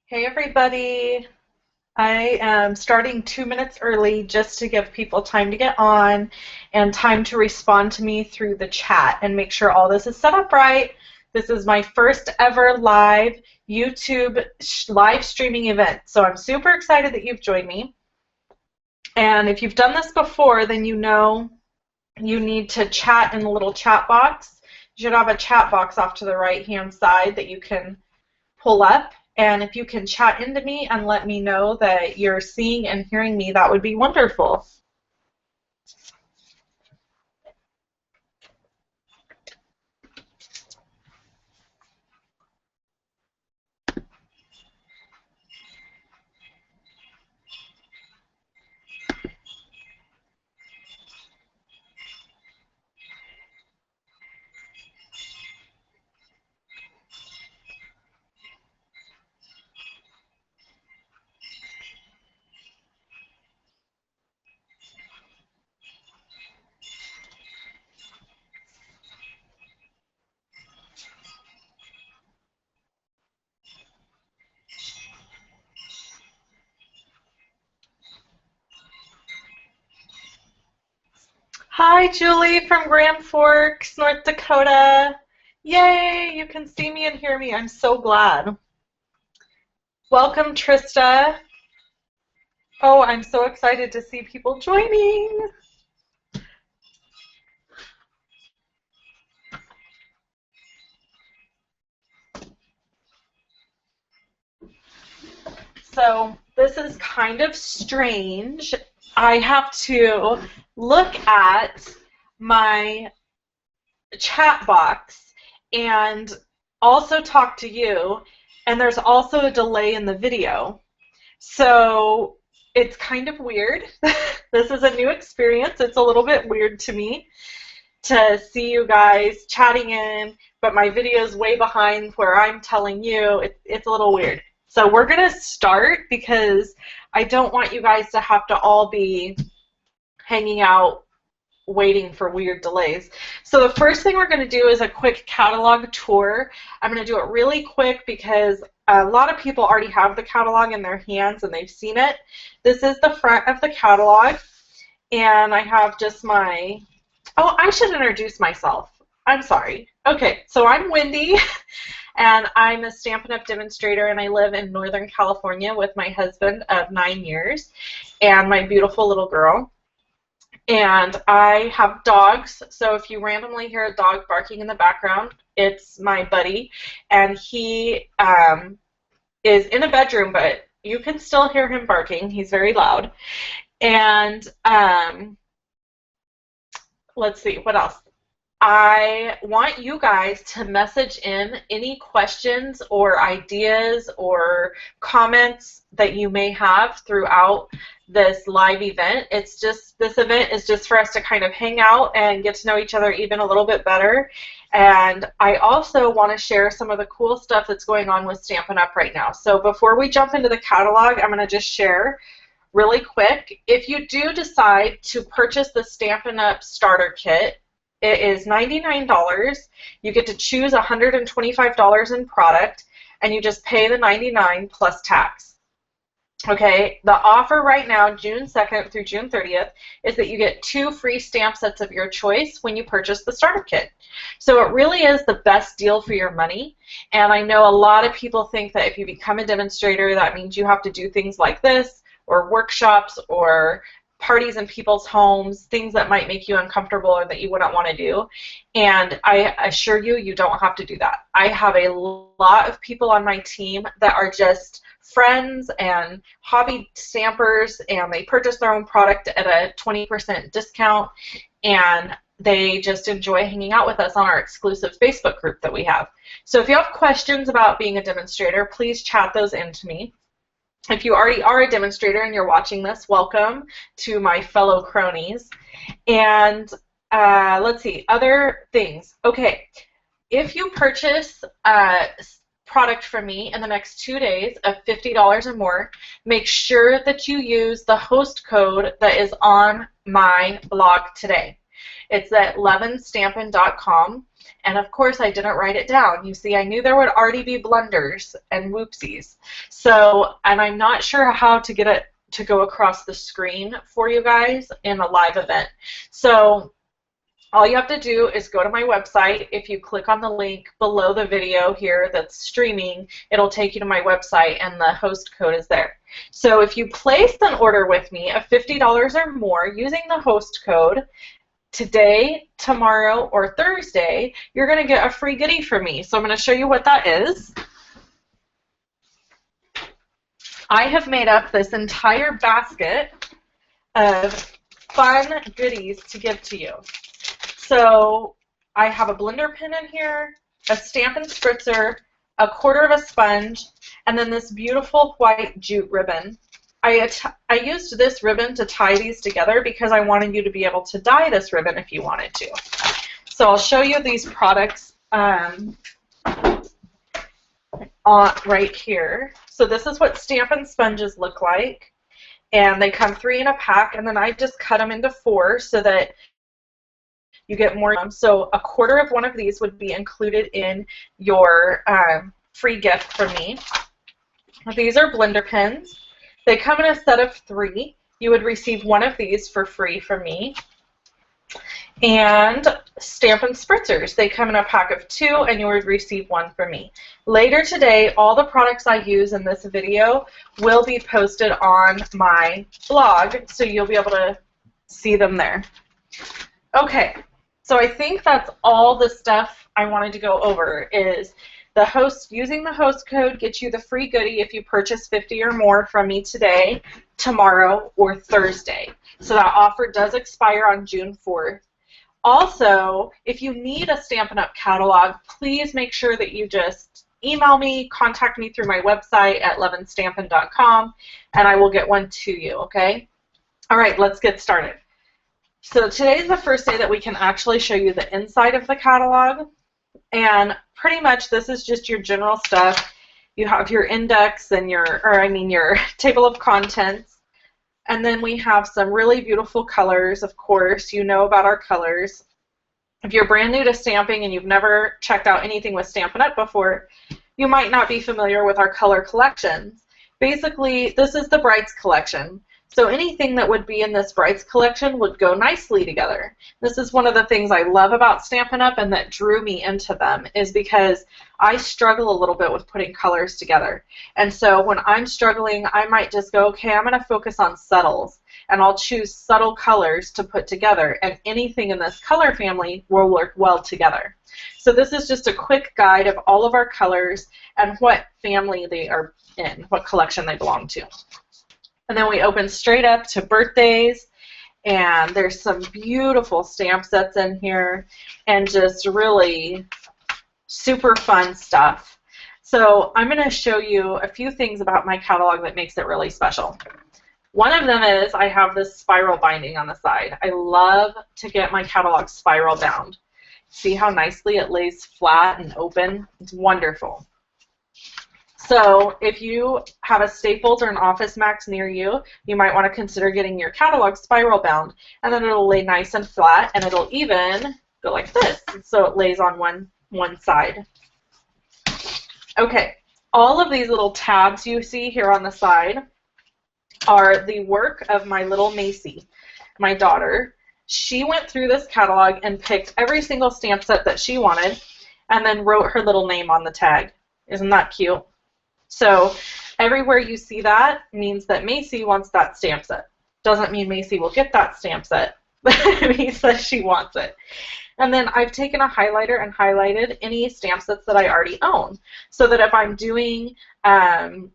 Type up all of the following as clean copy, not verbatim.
Hey everybody. I am starting 2 minutes early just to give people time to get on and time to respond to me through the chat and make sure all this is set up right. This is my first ever live YouTube live streaming event, so I'm super excited that you've joined me. And if you've done this before, then you know you need to chat in the little chat box. You should have a chat box off to the right-hand side that you can pull up. And if you can chat into me and let me know that you're seeing and hearing me, that would be wonderful. Hi, Julie from Grand Forks, North Dakota. Yay, you can see me and hear me. I'm so glad. Welcome, Trista. Oh, I'm so excited to see people joining. So this is kind of strange. I have to look at my chat box and also talk to you, and there's also a delay in the video. So it's kind of weird. This is a new experience. It's a little bit weird to me to see you guys chatting in, but my video is way behind where I'm telling you. It's a little weird. So we're going to start because I don't want you guys to have to all be hanging out waiting for weird delays. So the first thing we're going to do is a quick catalog tour. I'm going to do it really quick because a lot of people already have the catalog in their hands and they've seen it. This is the front of the catalog, and I have just my... Oh, I should introduce myself. I'm sorry. Okay, so I'm Wendy, and I'm a Stampin' Up! Demonstrator, and I live in Northern California with my husband of 9 years and my beautiful little girl. And I have dogs, so if you randomly hear a dog barking in the background, it's my buddy, and he is in a bedroom, but you can still hear him barking. He's very loud. And let's see, what else? I want you guys to message in any questions or ideas or comments that you may have throughout this live event. It's just, this event is just for us to kind of hang out and get to know each other even a little bit better. And I also want to share some of the cool stuff that's going on with Stampin' Up! Right now. So before we jump into the catalog, I'm going to just share really quick. If you do decide to purchase the Stampin' Up! Starter Kit, it is $99. You get to choose $125 in product, and you just pay the $99 plus tax. Okay, the offer right now, June 2nd through June 30th, is that you get 2 free stamp sets of your choice when you purchase the starter kit. So it really is the best deal for your money, and I know a lot of people think that if you become a demonstrator, that means you have to do things like this, or workshops, or parties in people's homes, things that might make you uncomfortable or that you wouldn't want to do. And I assure you, you don't have to do that. I have a lot of people on my team that are just friends and hobby stampers, and they purchase their own product at a 20% discount, and they just enjoy hanging out with us on our exclusive Facebook group that we have. So if you have questions about being a demonstrator, please chat those into me. If you already are a demonstrator and you're watching this, welcome to my fellow cronies. And let's see, other things. Okay, if you purchase product from me in the next 2 days of $50 or more, make sure that you use the host code that is on my blog today. It's at levinstampin.com. And of course, I didn't write it down. You see, I knew there would already be blunders and whoopsies. So, and I'm not sure how to get it to go across the screen for you guys in a live event. So all you have to do is go to my website. If you click on the link below the video here that's streaming, it'll take you to my website and the host code is there. So if you place an order with me of $50 or more using the host code today, tomorrow, or Thursday, you're going to get a free goodie from me. So I'm going to show you what that is. I have made up this entire basket of fun goodies to give to you. So I have a blender pen in here, a Stampin' Spritzer, a quarter of a sponge, and then this beautiful white jute ribbon. I used this ribbon to tie these together because I wanted you to be able to dye this ribbon if you wanted to. So I'll show you these products right here. So this is what Stampin' Sponges look like, and they come 3 in a pack, and then I just cut them into 4 so that you get more. So a quarter of one of these would be included in your free gift from me. These are blender pens. They come in a set of 3. You would receive one of these for free from me. And Stampin' Spritzers. They come in a pack of 2, and you would receive one from me. Later today, all the products I use in this video will be posted on my blog, so you'll be able to see them there. Okay, so I think that's all the stuff I wanted to go over. Is the host, using the host code gets you the free goodie if you purchase 50 or more from me today, tomorrow, or Thursday. So that offer does expire on June 4th. Also, if you need a Stampin' Up! Catalog, please make sure that you just email me, contact me through my website at levinstampin.com, and I will get one to you, okay? All right, let's get started. So today's the first day that we can actually show you the inside of the catalog, and pretty much this is just your general stuff. You have your index and your table of contents. And then we have some really beautiful colors, of course. You know about our colors. If you're brand new to stamping and you've never checked out anything with Stampin' Up! Before, you might not be familiar with our color collections. Basically, this is the Brights collection. So anything that would be in this Brights collection would go nicely together. This is one of the things I love about Stampin' Up! And that drew me into them, is because I struggle a little bit with putting colors together. And so when I'm struggling, I might just go, okay, I'm going to focus on subtles, and I'll choose subtle colors to put together, and anything in this color family will work well together. So this is just a quick guide of all of our colors and what family they are in, what collection they belong to. And then we open straight up to birthdays, and there's some beautiful stamp sets in here, and just really super fun stuff. So I'm going to show you a few things about my catalog that makes it really special. One of them is I have this spiral binding on the side. I love to get my catalog spiral bound. See how nicely it lays flat and open? It's wonderful. So if you have a Staples or an Office Max near you, you might want to consider getting your catalog spiral bound, and then it'll lay nice and flat, and it'll even go like this, so it lays on one side. Okay, all of these little tabs you see here on the side are the work of my little Macy, my daughter. She went through this catalog and picked every single stamp set that she wanted, and then wrote her little name on the tag. Isn't that cute? So everywhere you see that means that Macy wants that stamp set. Doesn't mean Macy will get that stamp set, but it means that she wants it. And then I've taken a highlighter and highlighted any stamp sets that I already own, so that if I'm doing an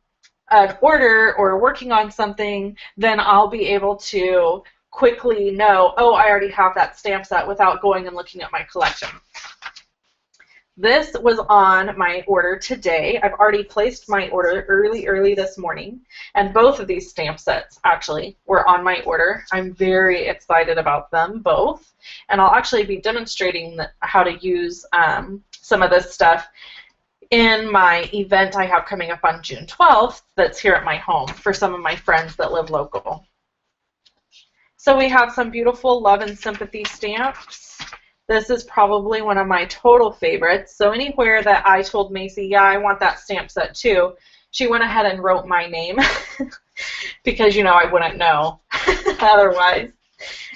order or working on something, then I'll be able to quickly know, oh, I already have that stamp set, without going and looking at my collection. This was on my order today. I've already placed my order early this morning, and both of these stamp sets actually were on my order. I'm very excited about them both, and I'll actually be demonstrating how to use some of this stuff in my event I have coming up on June 12th that's here at my home for some of my friends that live local. So we have some beautiful Love and Sympathy stamps. This is probably one of my total favorites. So anywhere that I told Macy, yeah, I want that stamp set too, she went ahead and wrote my name because, you know, I wouldn't know otherwise.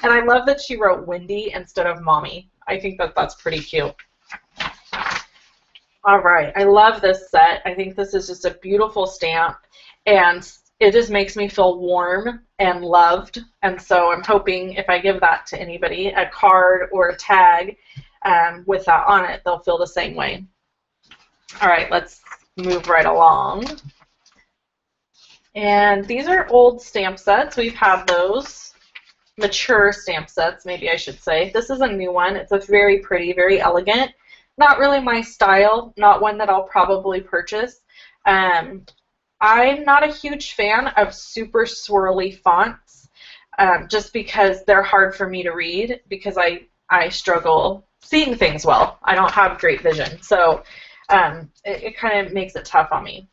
And I love that she wrote Wendy instead of Mommy. I think that that's pretty cute. All right, I love this set. I think this is just a beautiful stamp, and it just makes me feel warm and loved. And so I'm hoping if I give that to anybody, a card or a tag with that on it, they'll feel the same way. All right, let's move right along. And these are old stamp sets. We've had those. Mature stamp sets, maybe I should say. This is a new one. It's a very pretty, very elegant. Not really my style, not one that I'll probably purchase. I'm not a huge fan of super swirly fonts just because they're hard for me to read because I struggle seeing things well. I don't have great vision, so it kind of makes it tough on me.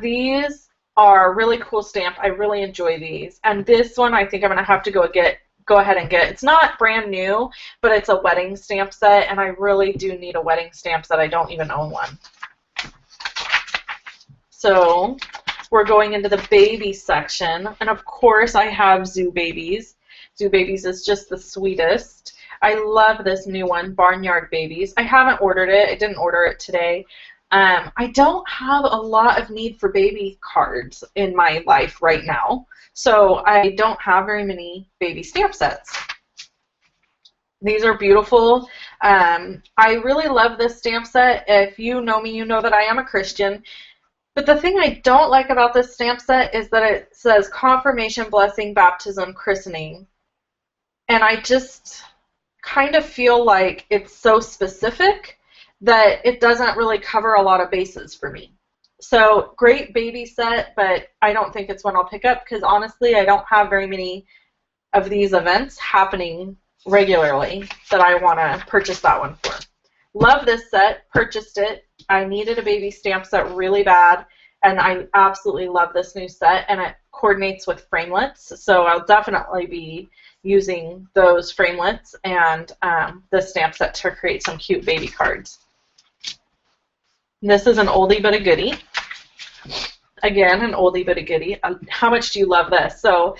These are a really cool stamp. I really enjoy these. And this one I think I'm going to have to go ahead and get. It's not brand new, but it's a wedding stamp set, and I really do need a wedding stamp set. I don't even own one. So we're going into the baby section, and of course I have Zoo Babies. Zoo Babies is just the sweetest. I love this new one, Barnyard Babies. I haven't ordered it. I didn't order it today. I don't have a lot of need for baby cards in my life right now, so I don't have very many baby stamp sets. These are beautiful. I really love this stamp set. If you know me, you know that I am a Christian. But the thing I don't like about this stamp set is that it says confirmation, blessing, baptism, christening. And I just kind of feel like it's so specific that it doesn't really cover a lot of bases for me. So great baby set, but I don't think it's one I'll pick up because honestly I don't have very many of these events happening regularly that I want to purchase that one for. Love this set, purchased it. I needed a baby stamp set really bad, and I absolutely love this new set, and it coordinates with framelits, so I'll definitely be using those framelits and the stamp set to create some cute baby cards. This is an oldie but a goodie. Again, an oldie but a goodie. How much do you love this? So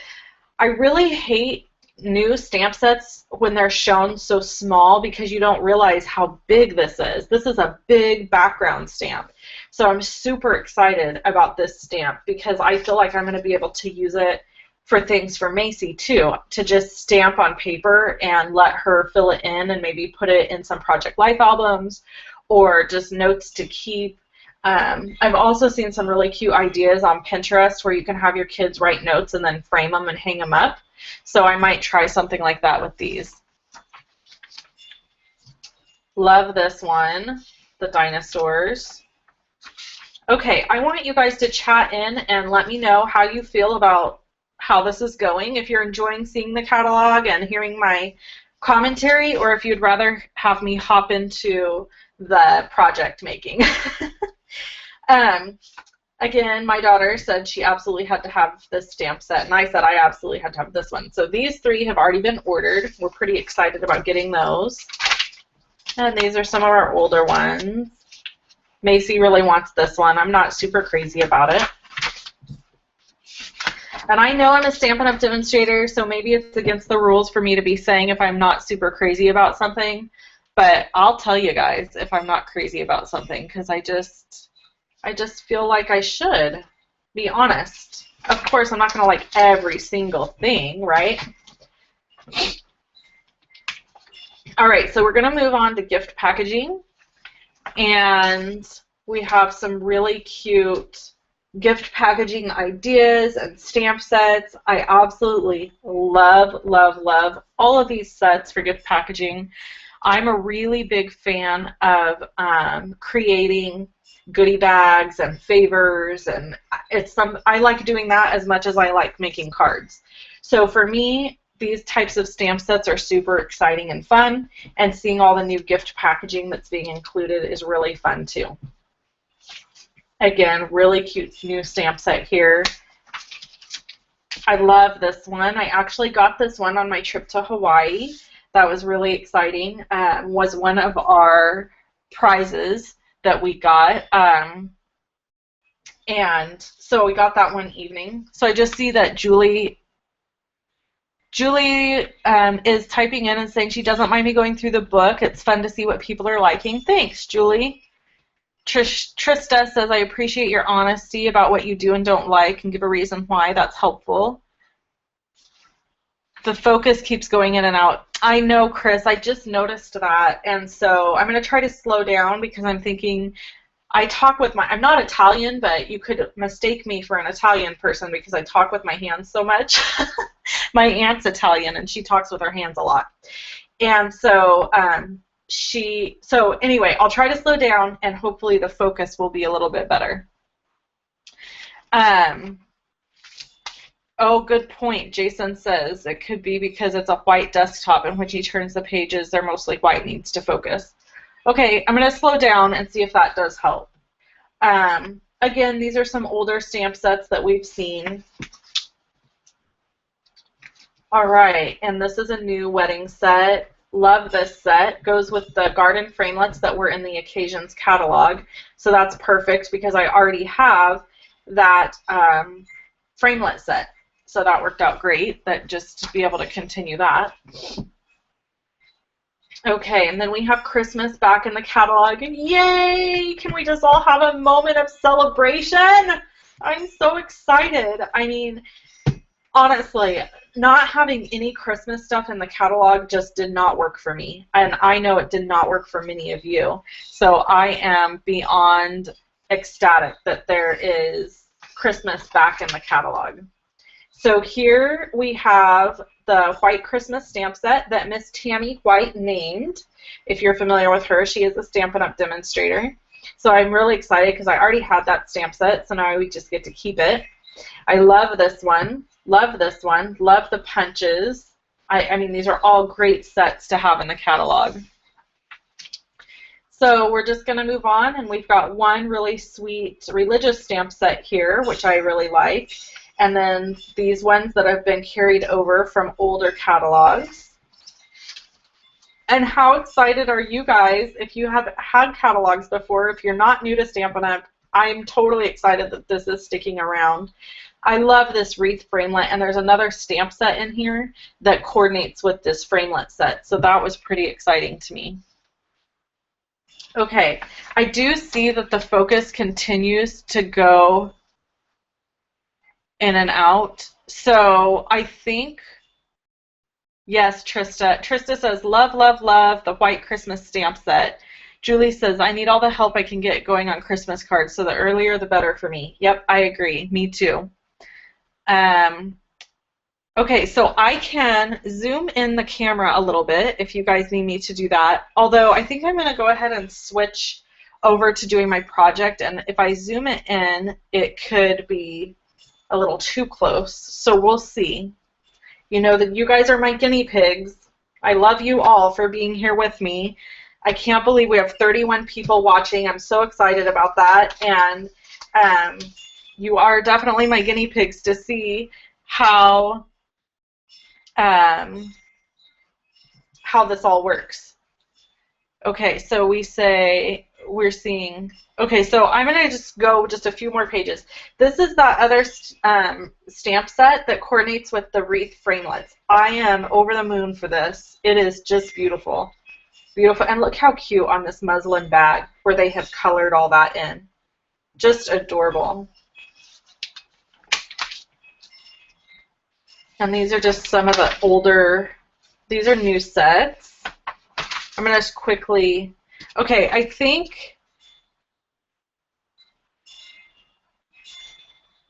I really hate new stamp sets when they're shown so small because you don't realize how big this is. This is a big background stamp. So I'm super excited about this stamp because I feel like I'm going to be able to use it for things for Macy too, to just stamp on paper and let her fill it in and maybe put it in some Project Life albums or just notes to keep. I've also seen some really cute ideas on Pinterest where you can have your kids write notes and then frame them and hang them up. So I might try something like that with these. Love this one, the dinosaurs. Okay, I want you guys to chat in and let me know how you feel about how this is going, if you're enjoying seeing the catalog and hearing my commentary, or if you'd rather have me hop into the project making. Again, my daughter said she absolutely had to have this stamp set, and I said I absolutely had to have this one. So these three have already been ordered. We're pretty excited about getting those. And these are some of our older ones. Macy really wants this one. I'm not super crazy about it. And I know I'm a Stampin' Up! Demonstrator, so maybe it's against the rules for me to be saying if I'm not super crazy about something, but I'll tell you guys if I'm not crazy about something because I just feel like I should be honest. Of course, I'm not going to like every single thing, right? All right, so we're going to move on to gift packaging, and we have some really cute gift packaging ideas and stamp sets. I absolutely love, love, love all of these sets for gift packaging. I'm a really big fan of creating goodie bags and favors, and I like doing that as much as I like making cards. So for me, these types of stamp sets are super exciting and fun, and seeing all the new gift packaging that's being included is really fun too. Again, really cute new stamp set here. I love this one. I actually got this one on my trip to Hawaii. That was really exciting. Was one of our prizes that we got. And so we got that one evening. So I just see that Julie is typing in and saying she doesn't mind me going through the book. It's fun to see what people are liking. Thanks, Julie. Trista says, I appreciate your honesty about what you do and don't like and give a reason why. That's helpful. The focus keeps going in and out. I know, Chris. I just noticed that. And so I'm going to try to slow down because I'm thinking I talk with I'm not Italian, but you could mistake me for an Italian person because I talk with my hands so much. My aunt's Italian, and she talks with her hands a lot. And so so anyway, I'll try to slow down, and hopefully the focus will be a little bit better. Oh, good point. Jason says it could be because it's a white desktop, and when he turns the pages, they're mostly white, needs to focus. Okay, I'm going to slow down and see if that does help. Again, these are some older stamp sets that we've seen. All right, and this is a new wedding set. Love this set. Goes with the garden framelits that were in the Occasions catalog. So that's perfect because I already have that framelit set. So that worked out great, that just to be able to continue that. Okay, and then we have Christmas back in the catalog, and yay! Can we just all have a moment of celebration? I'm so excited. I mean, honestly, not having any Christmas stuff in the catalog just did not work for me, and I know it did not work for many of you. So I am beyond ecstatic that there is Christmas back in the catalog. So here we have the White Christmas stamp set that Miss Tammy White named. If you're familiar with her, she is a Stampin' Up! Demonstrator. So I'm really excited because I already had that stamp set, so now we just get to keep it. I love this one. Love this one. Love the punches. I mean, these are all great sets to have in the catalog. So we're just going to move on, and we've got one really sweet religious stamp set here, which I really like. And then these ones that have been carried over from older catalogs. And how excited are you guys if you have had catalogs before? If you're not new to Stampin' Up!, I'm totally excited that this is sticking around. I love this wreath framelit, and there's another stamp set in here that coordinates with this framelit set. So that was pretty exciting to me. Okay, I do see that the focus continues to go in and out. So I think, yes, Trista. Trista says, love, love, love the White Christmas stamp set. Julie says, I need all the help I can get going on Christmas cards, so the earlier the better for me. Yep, I agree. Me too. Okay, so I can zoom in the camera a little bit if you guys need me to do that. Although I think I'm going to go ahead and switch over to doing my project, and if I zoom it in, it could be a little too close, so we'll see. You know that you guys are my guinea pigs. I love you all for being here with me. I can't believe we have 31 people watching. I'm so excited about that, and you are definitely my guinea pigs to see how this all works. Okay, so we're seeing, okay, so I'm going to just go just a few more pages. This is that other stamp set that coordinates with the wreath framelits. I am over the moon for this. It is just beautiful. Beautiful. And look how cute on this muslin bag where they have colored all that in. Just adorable. And these are just some of the older, these are new sets. I'm going to just quickly, okay, I think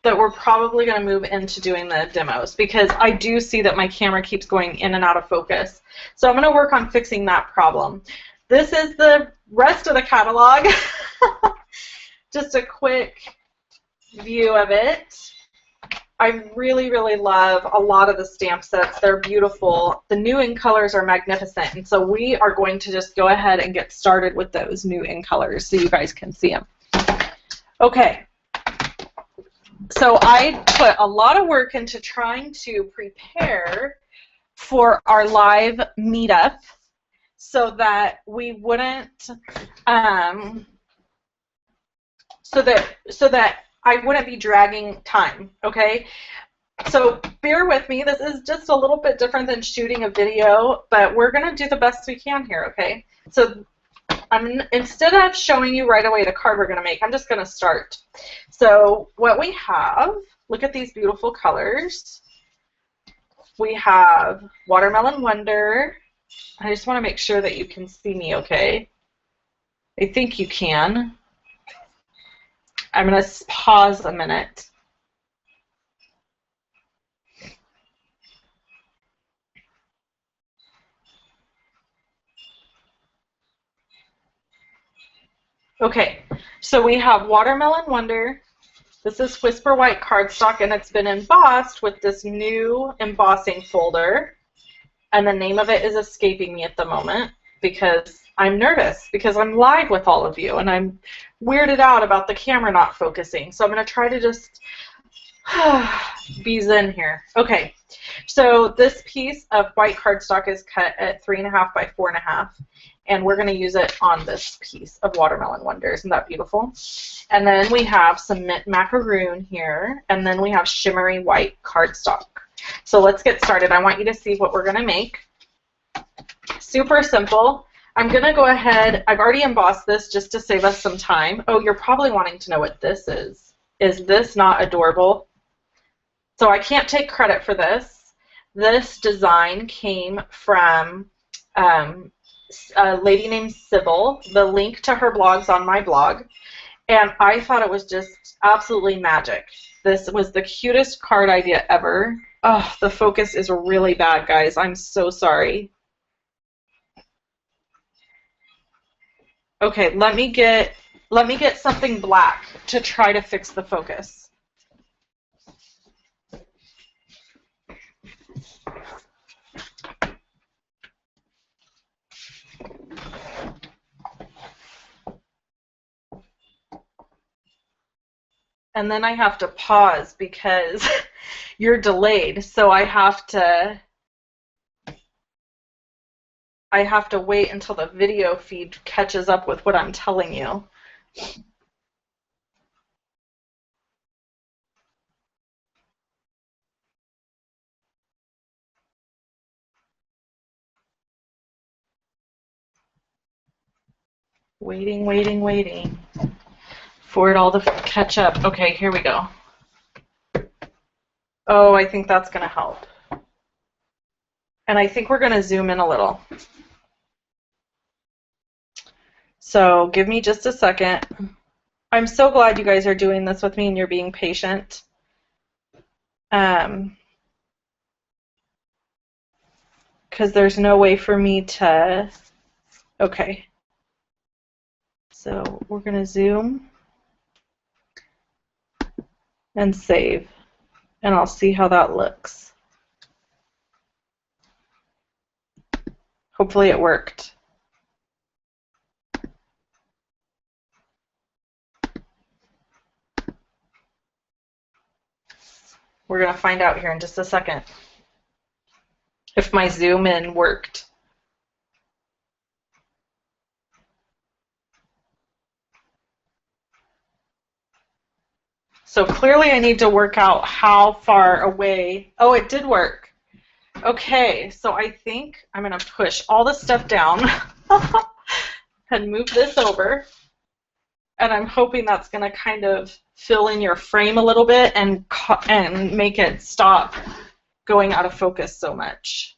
that we're probably going to move into doing the demos because I do see that my camera keeps going in and out of focus. So I'm going to work on fixing that problem. This is the rest of the catalog. Just a quick view of it. I really, really love a lot of the stamp sets. They're beautiful. The new in colors are magnificent, and so we are going to just go ahead and get started with those new in colors so you guys can see them. Okay. So I put a lot of work into trying to prepare for our live meetup so that we wouldn't so that I wouldn't be dragging time, okay? So bear with me. This is just a little bit different than shooting a video, but we're going to do the best we can here, okay? So instead of showing you right away the card we're going to make, I'm just going to start. So what we have, look at these beautiful colors. We have Watermelon Wonder. I just want to make sure that you can see me okay. I think you can. I'm going to pause a minute. Okay, so we have Watermelon Wonder. This is Whisper White cardstock, and it's been embossed with this new embossing folder. And the name of it is escaping me at the moment because I'm nervous because I'm live with all of you, and I'm weirded out about the camera not focusing. So I'm going to try to just be zen here. Okay, so this piece of white cardstock is cut at 3.5 by 4.5. And we're going to use it on this piece of Watermelon Wonder. Isn't that beautiful? And then we have some macaroon here, and then we have shimmery white cardstock. So let's get started. I want you to see what we're going to make. Super simple. I'm going to go ahead. I've already embossed this just to save us some time. Oh, you're probably wanting to know what this is. Is this not adorable? So I can't take credit for this. This design came from a lady named Sybil. The link to her blog's on my blog, and I thought it was just absolutely magic. This was the cutest card idea ever. Oh, the focus is really bad, guys. I'm so sorry. Okay, let me get something black to try to fix the focus. And then I have to pause because you're delayed, so I have to wait until the video feed catches up with what I'm telling you. Waiting for it all to catch up. Okay, here we go. Oh, I think that's going to help. And I think we're going to zoom in a little. So give me just a second. I'm so glad you guys are doing this with me and you're being patient. Because there's no way for me to... Okay. So we're going to zoom and save. And I'll see how that looks. Hopefully it worked. We're going to find out here in just a second if my zoom in worked. So clearly I need to work out how far away. Oh, it did work. Okay, so I think I'm going to push all this stuff down and move this over. And I'm hoping that's going to kind of fill in your frame a little bit and make it stop going out of focus so much.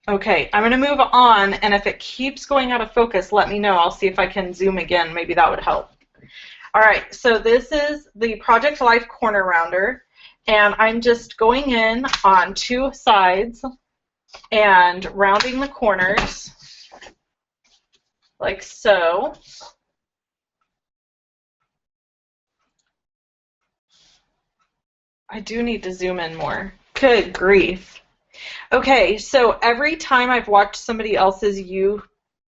Okay, I'm going to move on, and if it keeps going out of focus, let me know. I'll see if I can zoom again. Maybe that would help. All right, so this is the Project Life Corner Rounder, and I'm just going in on two sides and rounding the corners like so. I do need to zoom in more. Good grief. Okay, so every time I've watched somebody else's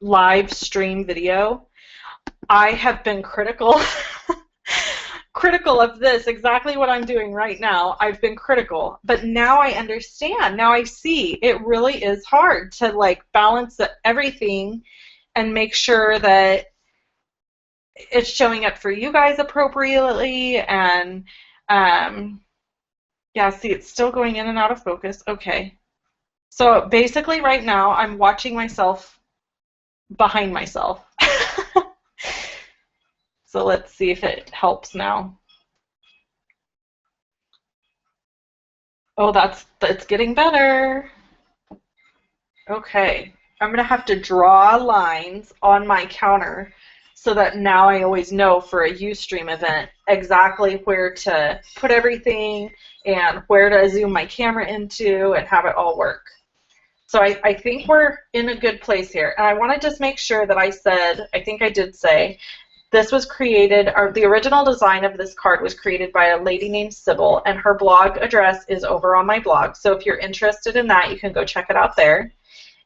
live stream video, I have been critical critical of this, exactly what I'm doing right now. I've been critical, but now I understand. Now I see it really is hard to like balance everything and make sure that it's showing up for you guys appropriately. And yeah, see, it's still going in and out of focus. Okay. So basically right now I'm watching myself behind myself. So let's see if it helps now. Oh, it's getting better. Okay. I'm gonna have to draw lines on my counter so that now I always know for a Ustream event exactly where to put everything and where to zoom my camera into and have it all work. So I think we're in a good place here. And I want to just make sure that I said, I think I did say, this was created, or the original design of this card was created by a lady named Sybil, and her blog address is over on my blog. So if you're interested in that, you can go check it out there.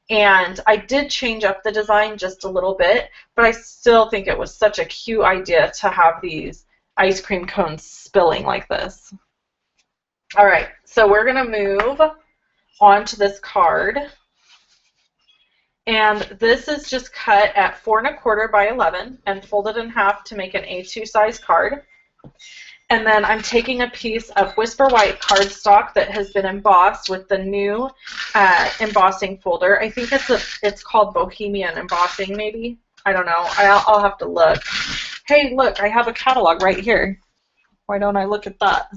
And I did change up the design just a little bit, but I still think it was such a cute idea to have these ice cream cones spilling like this. All right, so we're going to move on to this card. And this is just cut at 4 1/4 by 11 and folded in half to make an A2 size card. And then I'm taking a piece of Whisper White cardstock that has been embossed with the new embossing folder. I think it's called Bohemian Embossing, maybe. I don't know. I'll have to look. Hey, look, I have a catalog right here. Why don't I look at that?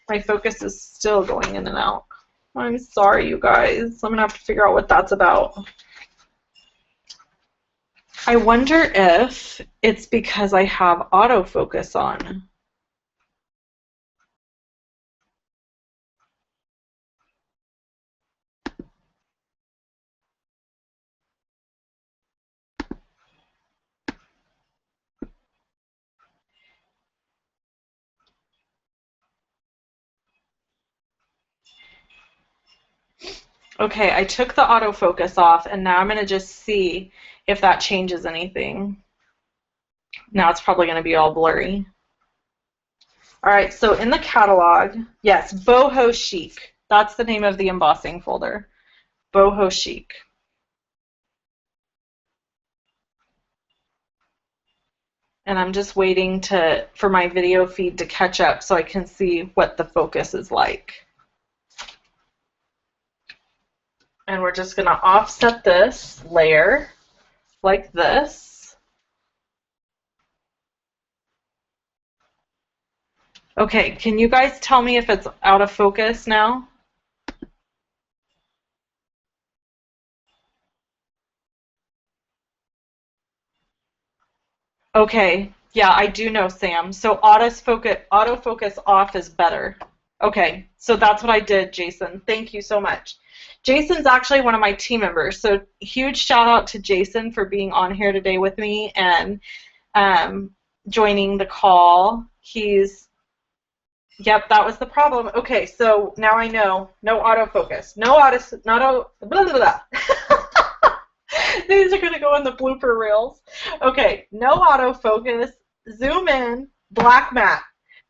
My focus is still going in and out. I'm sorry, you guys. I'm going to have to figure out what that's about. I wonder if it's because I have autofocus on. Okay, I took the autofocus off, and now I'm going to just see if that changes anything. Now it's probably going to be all blurry. All right, so in the catalog, yes, Boho Chic. That's the name of the embossing folder. Boho Chic. And I'm just waiting for my video feed to catch up so I can see what the focus is like. And we're just going to offset this layer like this. Okay, can you guys tell me if it's out of focus now? Okay, yeah, I do know, Sam. So autofocus off is better. Okay, so that's what I did, Jason. Thank you so much. Jason's actually one of my team members, so huge shout out to Jason for being on here today with me and joining the call. Yep, that was the problem. Okay, so now I know. No autofocus. Blah, blah, blah. These are going to go in the blooper reels. Okay, no autofocus. Zoom in. Black mat.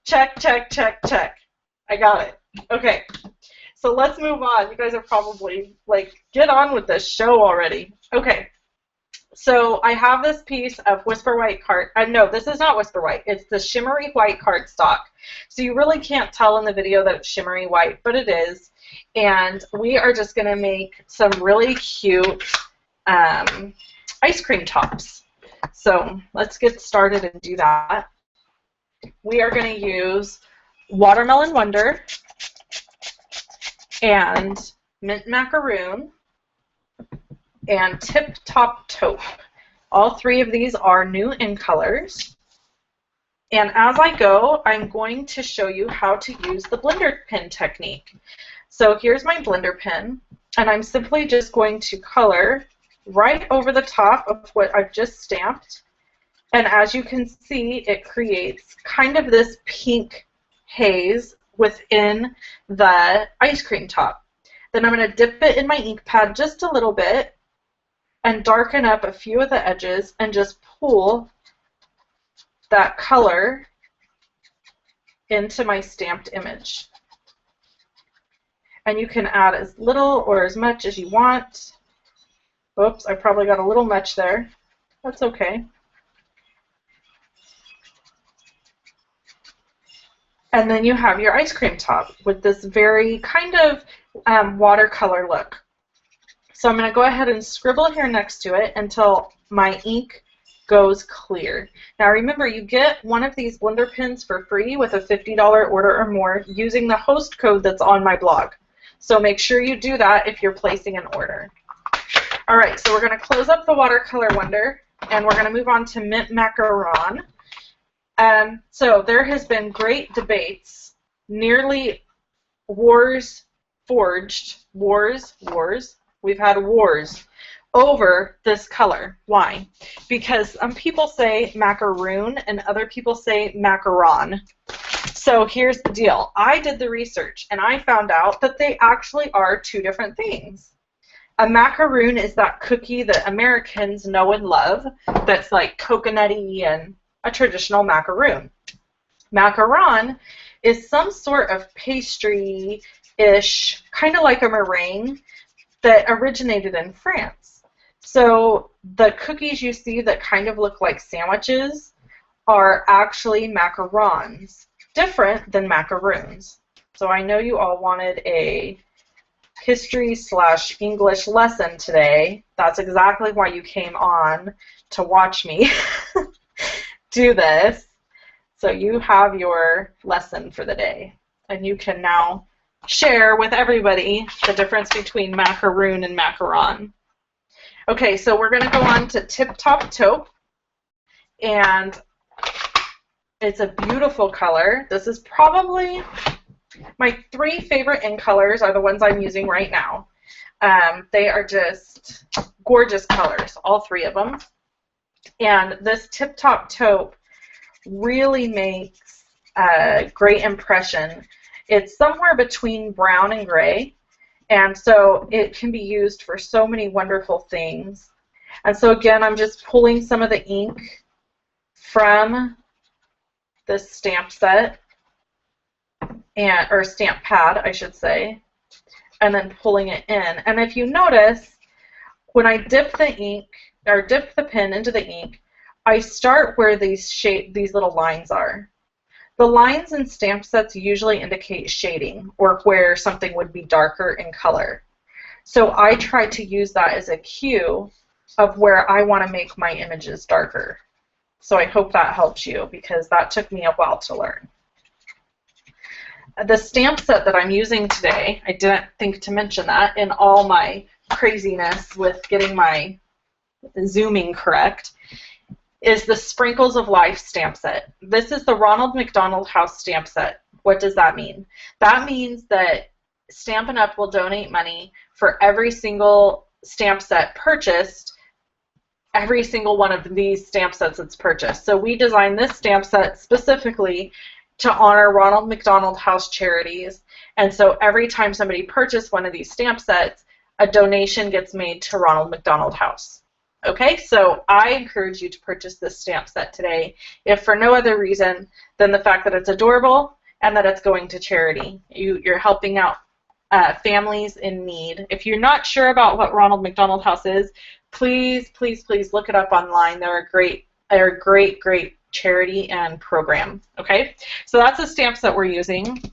Check, check, check, check. I got it. Okay, so let's move on. You guys are probably like, get on with this show already. Okay, so I have this piece of Whisper White card. No, this is not Whisper White. It's the shimmery white cardstock. So you really can't tell in the video that it's shimmery white, but it is. And we are just going to make some really cute ice cream tops. So let's get started and do that. We are going to use Watermelon Wonder and Mint Macaroon and Tip Top Taupe. All three of these are new in colors. And as I go, I'm going to show you how to use the blender pen technique. So here's my blender pen, and I'm simply just going to color right over the top of what I've just stamped. And as you can see, it creates kind of this pink haze within the ice cream top. Then I'm going to dip it in my ink pad just a little bit and darken up a few of the edges and just pull that color into my stamped image. And you can add as little or as much as you want. Oops, I probably got a little much there. That's okay. And then you have your ice cream top with this very kind of watercolor look. So I'm going to go ahead and scribble here next to it until my ink goes clear. Now remember, you get one of these blender pins for free with a $50 order or more using the host code that's on my blog. So make sure you do that if you're placing an order. All right, so we're going to close up the watercolor wonder, and we're going to move on to Mint Macaron. So there has been great debates, nearly wars forged, we've had wars over this color. Why? Because some people say macaroon and other people say macaron. So here's the deal. I did the research and I found out that they actually are two different things. A macaroon is that cookie that Americans know and love that's like coconutty and a traditional macaroon. Macaron is some sort of pastry-ish, kind of like a meringue that originated in France. So the cookies you see that kind of look like sandwiches are actually macarons, different than macaroons. So I know you all wanted a history/English lesson today. That's exactly why you came on to watch me do this. So you have your lesson for the day, and you can now share with everybody the difference between macaroon and macaron. Okay, so we're going to go on to Tip Top Taupe, and it's a beautiful color. This is probably my 3 favorite ink colors are the ones I'm using right now. They are just gorgeous colors, all 3 of them. And this Tip Top Taupe really makes a great impression. It's somewhere between brown and gray, and so it can be used for so many wonderful things. And so again, I'm just pulling some of the ink from this stamp set, or stamp pad, I should say, and then pulling it in. And if you notice, when I dip the ink, or dip the pen into the ink, I start where these little lines are. The lines in stamp sets usually indicate shading, or where something would be darker in color. So I try to use that as a cue of where I want to make my images darker. So I hope that helps you, because that took me a while to learn. The stamp set that I'm using today, I didn't think to mention that in all my craziness with getting my zooming correct, is the Sprinkles of Life stamp set. This is the Ronald McDonald House stamp set. What does that mean? That means that Stampin' Up! Will donate money for every single stamp set purchased, every single one of these stamp sets that's purchased. So we designed this stamp set specifically to honor Ronald McDonald House charities, and so every time somebody purchased one of these stamp sets, a donation gets made to Ronald McDonald House. Okay, so I encourage you to purchase this stamp set today, if for no other reason than the fact that it's adorable and that it's going to charity. You're helping out families in need. If you're not sure about what Ronald McDonald House is, please, please, please look it up online. They're a great charity and program. Okay, so that's a stamp set we're using.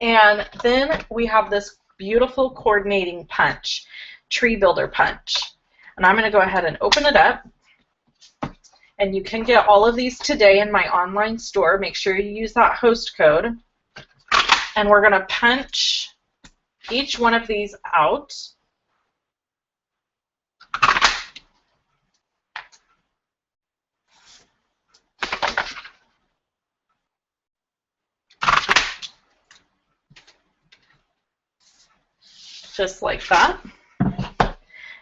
And then we have this beautiful coordinating punch, Tree Builder Punch. And I'm going to go ahead and open it up. And you can get all of these today in my online store. Make sure you use that host code. And we're going to punch each one of these out. Just like that.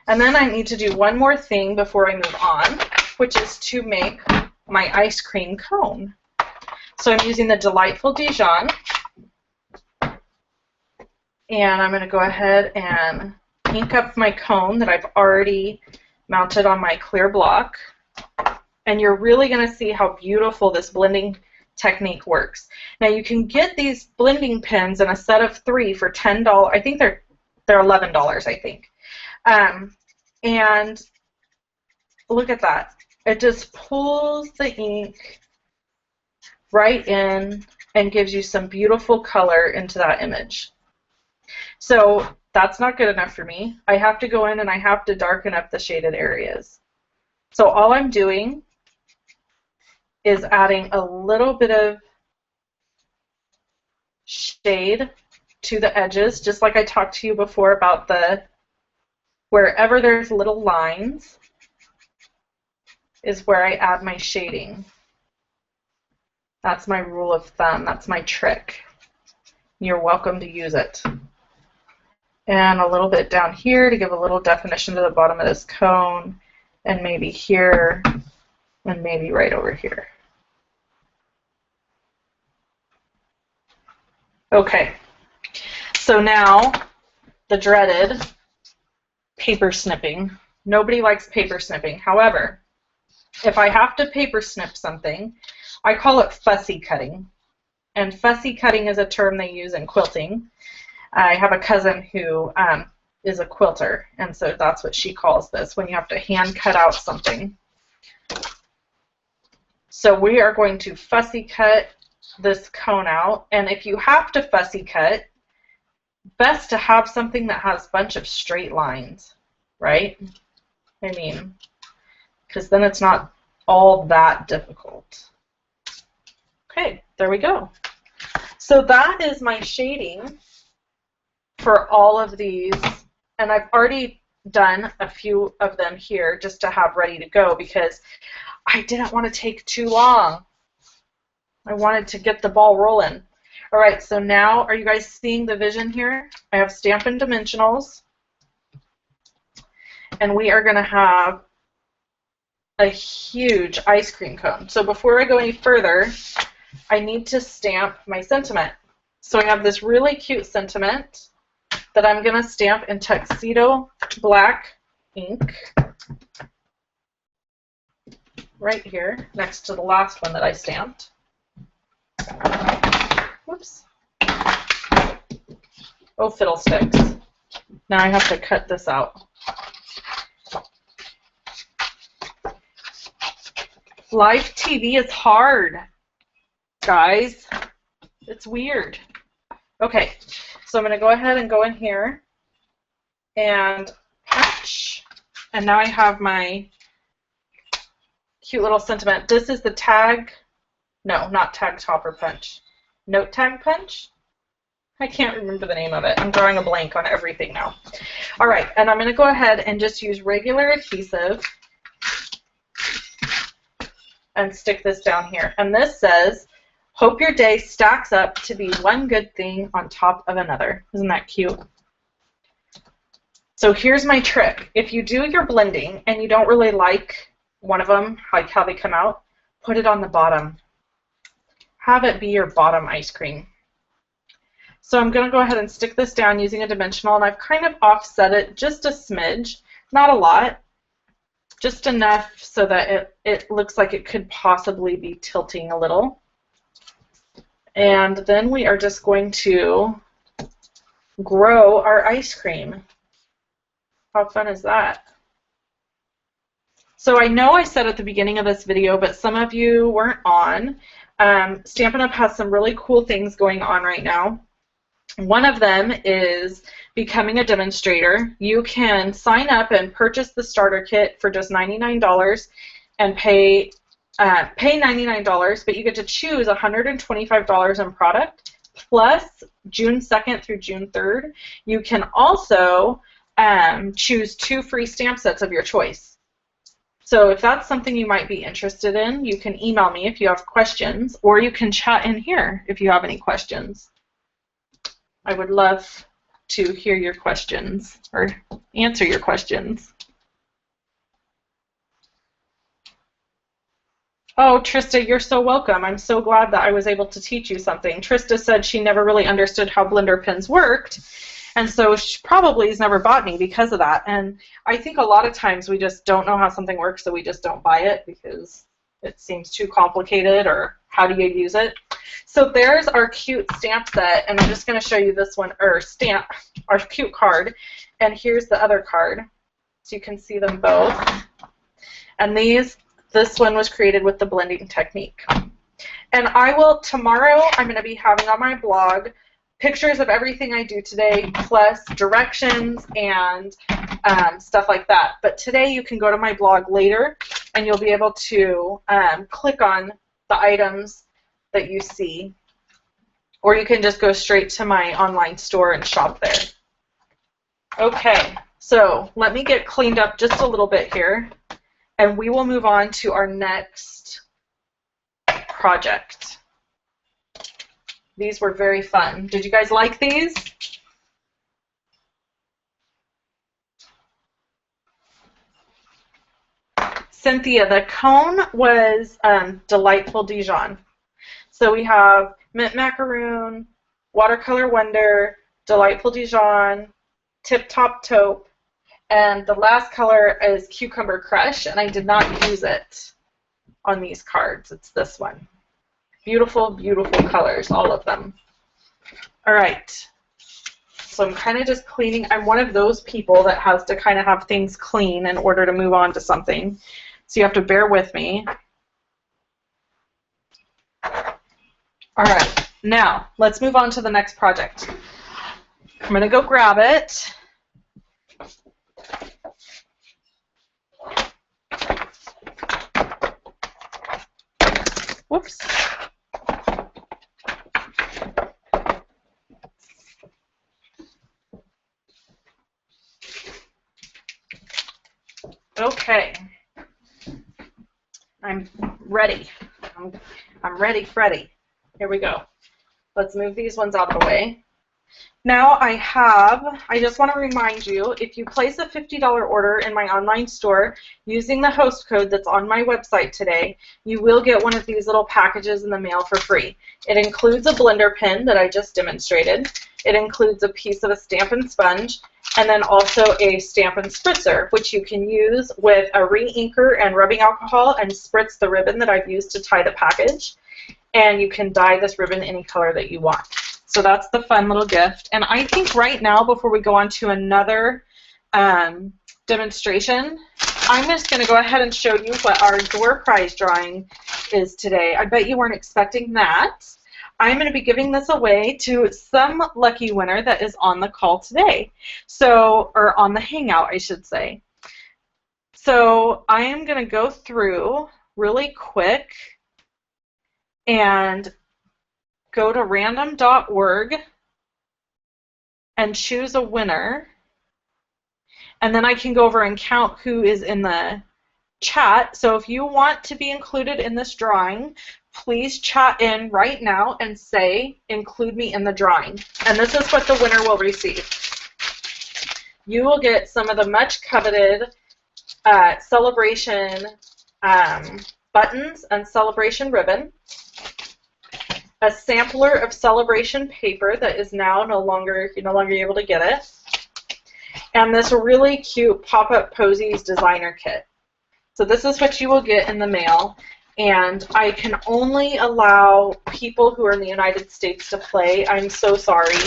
And then I need to do one more thing before I move on, which is to make my ice cream cone. So I'm using the Delightful Dijon, and I'm going to go ahead and ink up my cone that I've already mounted on my clear block. And you're really going to see how beautiful this blending technique works. Now you can get these blending pens in a set of 3 for $10. I think they're $11, I think. And look at that. It just pulls the ink right in and gives you some beautiful color into that image. So that's not good enough for me. I have to go in and I have to darken up the shaded areas. So all I'm doing is adding a little bit of shade to the edges, just like I talked to you before about the wherever there's little lines is where I add my shading. That's my rule of thumb. That's my trick. You're welcome to use it. And a little bit down here to give a little definition to the bottom of this cone, and maybe here, and maybe right over here. Okay, so now the dreaded paper snipping. Nobody likes paper snipping. However, if I have to paper snip something, I call it fussy cutting. And fussy cutting is a term they use in quilting. I have a cousin who is a quilter, and so that's what she calls this, when you have to hand cut out something. So we are going to fussy cut this cone out, and if you have to fussy cut, best to have something that has a bunch of straight lines, right? I mean, because then it's not all that difficult. Okay, there we go. So that is my shading for all of these, and I've already done a few of them here just to have ready to go because I didn't want to take too long. I wanted to get the ball rolling. All right, so now are you guys seeing the vision here? I have Stampin' Dimensionals, and we are going to have a huge ice cream cone. So before I go any further, I need to stamp my sentiment. So I have this really cute sentiment that I'm going to stamp in tuxedo black ink right here next to the last one that I stamped. Whoops. Oh, fiddlesticks. Now I have to cut this out. Live TV is hard, guys. It's weird. Okay, so I'm going to go ahead and go in here and punch. And now I have my cute little sentiment. This is the tag, no, not tag topper punch. Note tag punch? I can't remember the name of it. I'm drawing a blank on everything now. All right, and I'm going to go ahead and just use regular adhesive and stick this down here. And this says, hope your day stacks up to be one good thing on top of another. Isn't that cute? So here's my trick. If you do your blending and you don't really like one of them, like how they come out, put it on the bottom. Have it be your bottom ice cream. So I'm going to go ahead and stick this down using a dimensional, and I've kind of offset it just a smidge, not a lot, just enough so that it looks like it could possibly be tilting a little. And then we are just going to grow our ice cream. How fun is that? So I know I said at the beginning of this video, but some of you weren't on. Stampin' Up! Has some really cool things going on right now. One of them is becoming a demonstrator. You can sign up and purchase the starter kit for just $99 and pay $99, but you get to choose $125 in product, plus June 2nd through June 3rd. You can also choose 2 free stamp sets of your choice. So if that's something you might be interested in, you can email me if you have questions, or you can chat in here if you have any questions. I would love to hear your questions or answer your questions. Oh, Trista, you're so welcome. I'm so glad that I was able to teach you something. Trista said she never really understood how blender pens worked, And so she probably has never bought me because of that. And I think a lot of times we just don't know how something works, so we just don't buy it because it seems too complicated, or how do you use it? So there's our cute stamp set, and I'm just going to show you this one, or stamp, our cute card. And here's the other card, so you can see them both. And this one was created with the blending technique. And tomorrow I'm going to be having on my blog pictures of everything I do today, plus directions and stuff like that. But today you can go to my blog later, and you'll be able to click on the items that you see, or you can just go straight to my online store and shop there. Okay, so let me get cleaned up just a little bit here, and we will move on to our next project. These were very fun. Did you guys like these? Cynthia, the cone was Delightful Dijon. So we have Mint Macaroon, Watercolor Wonder, Delightful Dijon, Tip Top Taupe, and the last color is Cucumber Crush, and I did not use it on these cards. It's this one. Beautiful, beautiful colors, all of them. All right. So I'm kind of just cleaning. I'm one of those people that has to kind of have things clean in order to move on to something. So you have to bear with me. All right. Now, let's move on to the next project. I'm going to go grab it. Whoops. Okay. I'm ready. I'm ready, Freddy. Here we go. Let's move these ones out of the way. Now I just want to remind you, if you place a $50 order in my online store using the host code that's on my website today, you will get one of these little packages in the mail for free. It includes a blender pen that I just demonstrated. It includes a piece of a Stampin Sponge, and then also a Stampin Spritzer, which you can use with a re-inker and rubbing alcohol and spritz the ribbon that I've used to tie the package. And you can dye this ribbon any color that you want. So that's the fun little gift. And I think right now, before we go on to another demonstration, I'm just going to go ahead and show you what our door prize drawing is today. I bet you weren't expecting that. I'm going to be giving this away to some lucky winner that is on the call today. So, or on the Hangout, I should say. So I am going to go through really quick and go to random.org and choose a winner. And then I can go over and count who is in the chat. So if you want to be included in this drawing, please chat in right now and say, include me in the drawing. And this is what the winner will receive. You will get some of the much coveted celebration buttons and celebration ribbon, a sampler of celebration paper that is now no longer able to get it, and this really cute pop-up posies designer kit. So this is what you will get in the mail, and I can only allow people who are in the United States to play. I'm so sorry.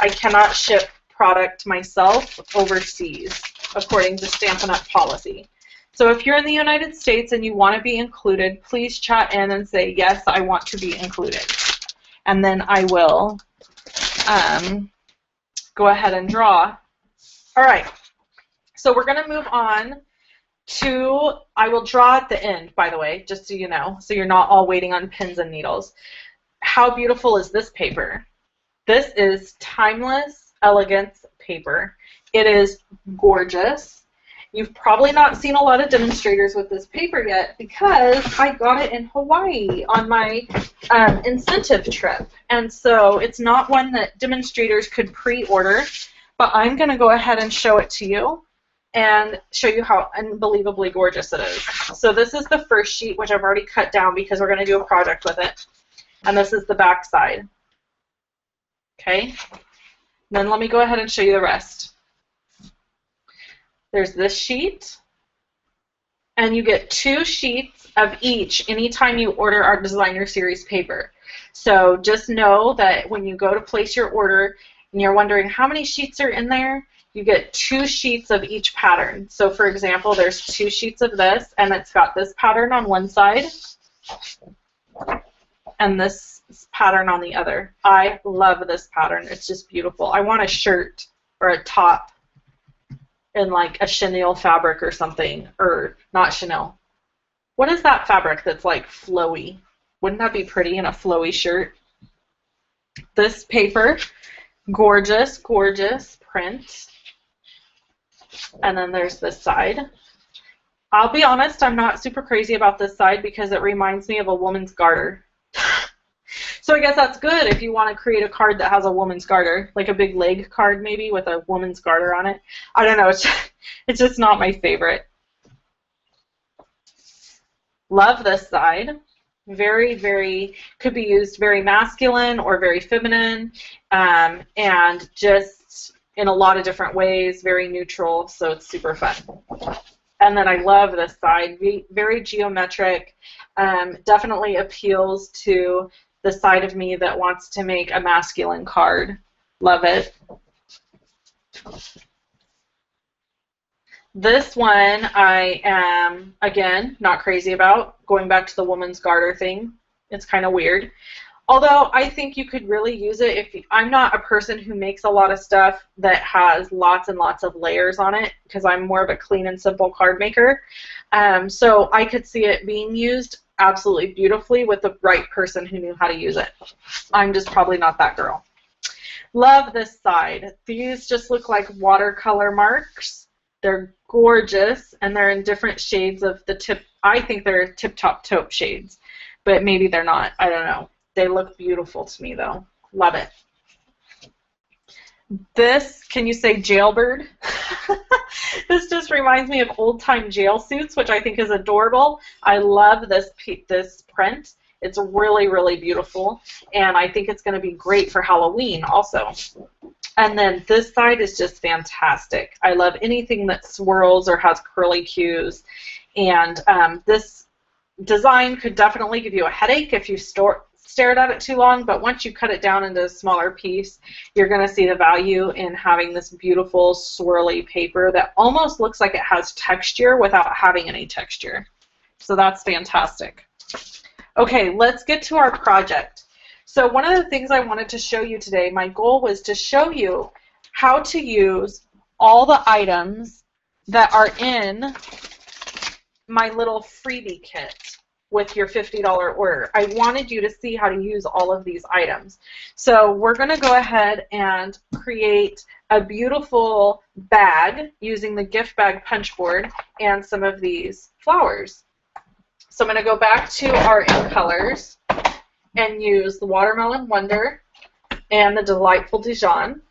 I cannot ship product myself overseas, according to Stampin' Up! Policy. So if you're in the United States and you want to be included, please chat in and say, yes, I want to be included. And then I will go ahead and draw. All right, so we're going to move on to, I will draw at the end, by the way, just so you know, so you're not all waiting on pins and needles. How beautiful is this paper? This is Timeless Elegance paper. It is gorgeous. You've probably not seen a lot of demonstrators with this paper yet because I got it in Hawaii on my incentive trip. And so it's not one that demonstrators could pre-order, but I'm going to go ahead and show it to you and show you how unbelievably gorgeous it is. So this is the first sheet, which I've already cut down because we're going to do a project with it. And this is the back side. Okay? Then let me go ahead and show you the rest. There's this sheet, and you get 2 sheets of each anytime you order our designer series paper. So just know that when you go to place your order and you're wondering how many sheets are in there, you get 2 sheets of each pattern. So for example, there's 2 sheets of this, and it's got this pattern on one side and this pattern on the other. I love this pattern. It's just beautiful. I want a shirt or a top in like a chenille fabric or something, or not chenille. What is that fabric that's like flowy? Wouldn't that be pretty in a flowy shirt? This paper, gorgeous, gorgeous print. And then there's this side. I'll be honest, I'm not super crazy about this side because it reminds me of a woman's garter. So I guess that's good if you want to create a card that has a woman's garter, like a big leg card maybe with a woman's garter on it. I don't know, it's just not my favorite. Love this side. Very, very, could be used very masculine or very feminine, and just in a lot of different ways, very neutral, so it's super fun. And then I love this side, very geometric, definitely appeals to the side of me that wants to make a masculine card. Love it. This one I am, again, not crazy about, going back to the woman's garter thing. It's kind of weird. Although I think you could really use it if I'm not a person who makes a lot of stuff that has lots and lots of layers on it, because I'm more of a clean and simple card maker. So I could see it being used absolutely beautifully with the right person who knew how to use it. I'm just probably not that girl. Love this side. These just look like watercolor marks. They're gorgeous, and they're in different shades of the tip. I think they're tip-top taupe shades, but maybe they're not. I don't know. They look beautiful to me, though. Love it. This, can you say jailbird? This just reminds me of old-time jail suits, which I think is adorable. I love this print. It's really, really beautiful, and I think it's going to be great for Halloween also. And then this side is just fantastic. I love anything that swirls or has curly cues, and this design could definitely give you a headache if you stared at it too long, but once you cut it down into a smaller piece, you're going to see the value in having this beautiful swirly paper that almost looks like it has texture without having any texture. So that's fantastic. Okay, let's get to our project. So one of the things I wanted to show you today, my goal was to show you how to use all the items that are in my little freebie kit with your $50 order. I wanted you to see how to use all of these items. So we're going to go ahead and create a beautiful bag using the gift bag punch board and some of these flowers. So I'm going to go back to our In Colors and use the Watermelon Wonder and the Delightful Dijon.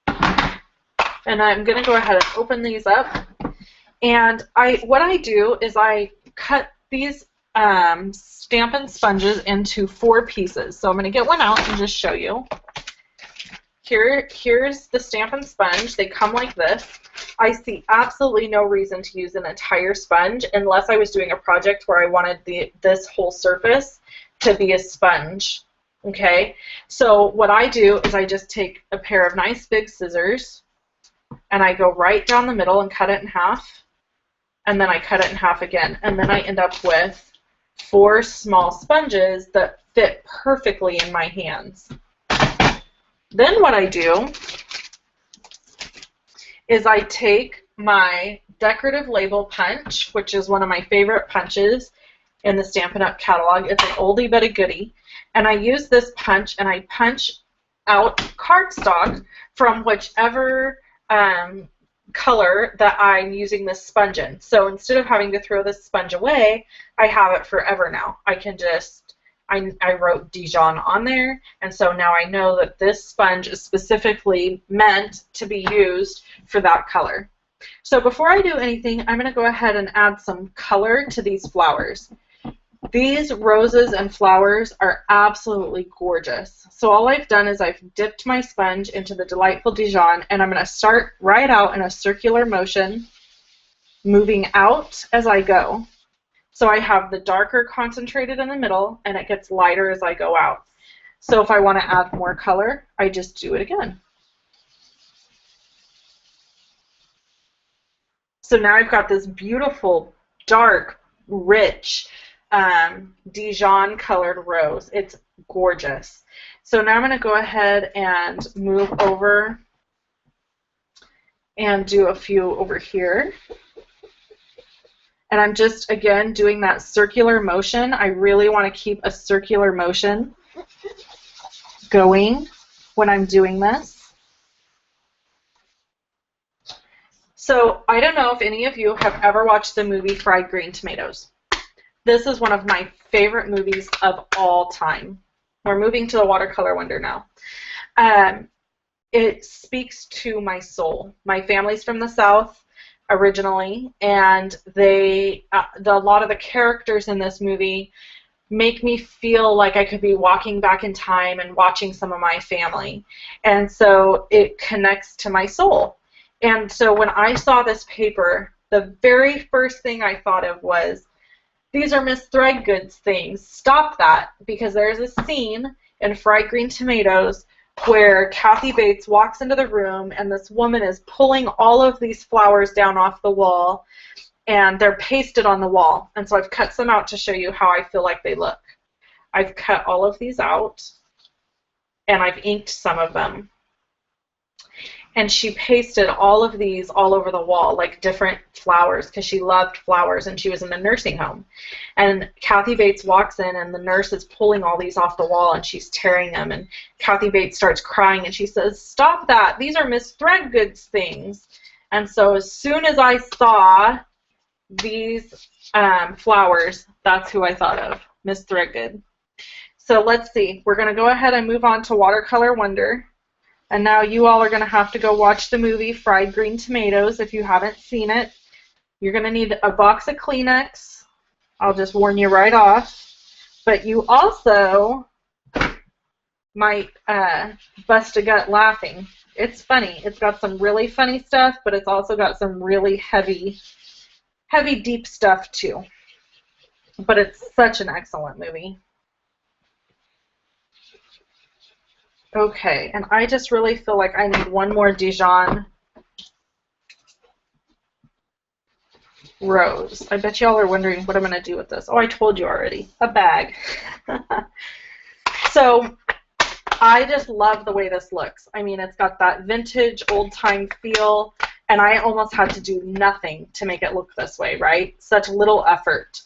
And I'm going to go ahead and open these up. And what I do is I cut these Stampin Sponges into 4 pieces. So I'm going to get one out and just show you. Here's the Stampin Sponge. They come like this. I see absolutely no reason to use an entire sponge unless I was doing a project where I wanted this whole surface to be a sponge. Okay, so what I do is I just take a pair of nice big scissors and I go right down the middle and cut it in half, and then I cut it in half again, and then I end up with 4 small sponges that fit perfectly in my hands. Then what I do is I take my decorative label punch, which is one of my favorite punches in the Stampin' Up! Catalog. It's an oldie but a goodie. And I use this punch and I punch out cardstock from whichever color that I'm using this sponge in. So instead of having to throw this sponge away, I have it forever now. I can just, I wrote Dijon on there, and so now I know that this sponge is specifically meant to be used for that color. So before I do anything, I'm going to go ahead and add some color to these flowers. These roses and flowers are absolutely gorgeous. So all I've done is I've dipped my sponge into the Delightful Dijon, and I'm going to start right out in a circular motion, moving out as I go. So I have the darker concentrated in the middle, and it gets lighter as I go out. So if I want to add more color, I just do it again. So now I've got this beautiful, dark, rich Dijon colored rose. It's gorgeous. So now I'm going to go ahead and move over and do a few over here. And I'm just, again, doing that circular motion. I really want to keep a circular motion going when I'm doing this. So I don't know if any of you have ever watched the movie Fried Green Tomatoes. This is one of my favorite movies of all time. We're moving to the watercolor wonder now. It speaks to my soul. My family's from the South originally, and a lot of the characters in this movie make me feel like I could be walking back in time and watching some of my family. And so it connects to my soul. And so when I saw this paper, the very first thing I thought of was, these are Miss Threadgood's things. Stop that, because there's a scene in Fried Green Tomatoes where Kathy Bates walks into the room and this woman is pulling all of these flowers down off the wall, and they're pasted on the wall. And so I've cut some out to show you how I feel like they look. I've cut all of these out, and I've inked some of them. And she pasted all of these all over the wall, like different flowers, because she loved flowers and she was in a nursing home. And Kathy Bates walks in, and the nurse is pulling all these off the wall, and she's tearing them. And Kathy Bates starts crying, and she says, "Stop that. These are Miss Threadgood's things." And so as soon as I saw these flowers, that's who I thought of, Miss Threadgood. So let's see. We're going to go ahead and move on to Watercolor Wonder. And now you all are going to have to go watch the movie Fried Green Tomatoes if you haven't seen it. You're going to need a box of Kleenex. I'll just warn you right off. But you also might bust a gut laughing. It's funny. It's got some really funny stuff, but it's also got some really heavy, deep stuff too. But it's such an excellent movie. Okay, and I just really feel like I need one more Dijon rose. I bet y'all are wondering what I'm going to do with this. Oh, I told you already. A bag. So I just love the way this looks. I mean, it's got that vintage, old-time feel, and I almost had to do nothing to make it look this way, right? Such little effort.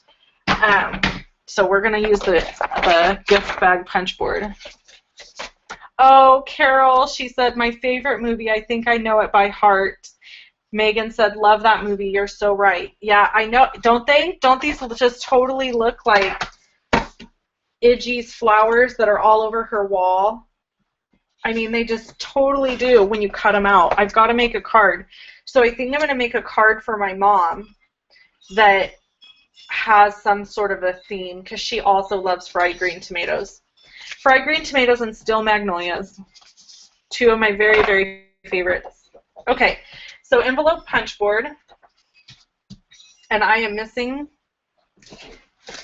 So we're going to use the gift bag punch board. Oh, Carol, she said, my favorite movie, I think I know it by heart. Megan said, love that movie, you're so right. Yeah, I know, don't they? Don't these just totally look like Iggy's flowers that are all over her wall? I mean, they just totally do when you cut them out. I've got to make a card. So I think I'm going to make a card for my mom that has some sort of a theme, because she also loves fried green tomatoes. Fried green tomatoes and still magnolias. Two of my very, very favorites. Okay, so envelope punch board. And I am missing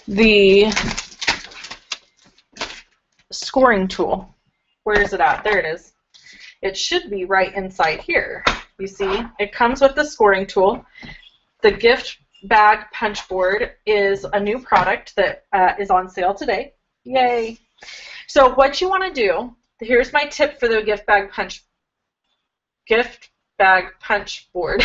the scoring tool. Where is it at? There it is. It should be right inside here. You see, it comes with the scoring tool. The gift bag punch board is a new product that is on sale today. Yay! So what you want to do, here's my tip for the gift bag punch board,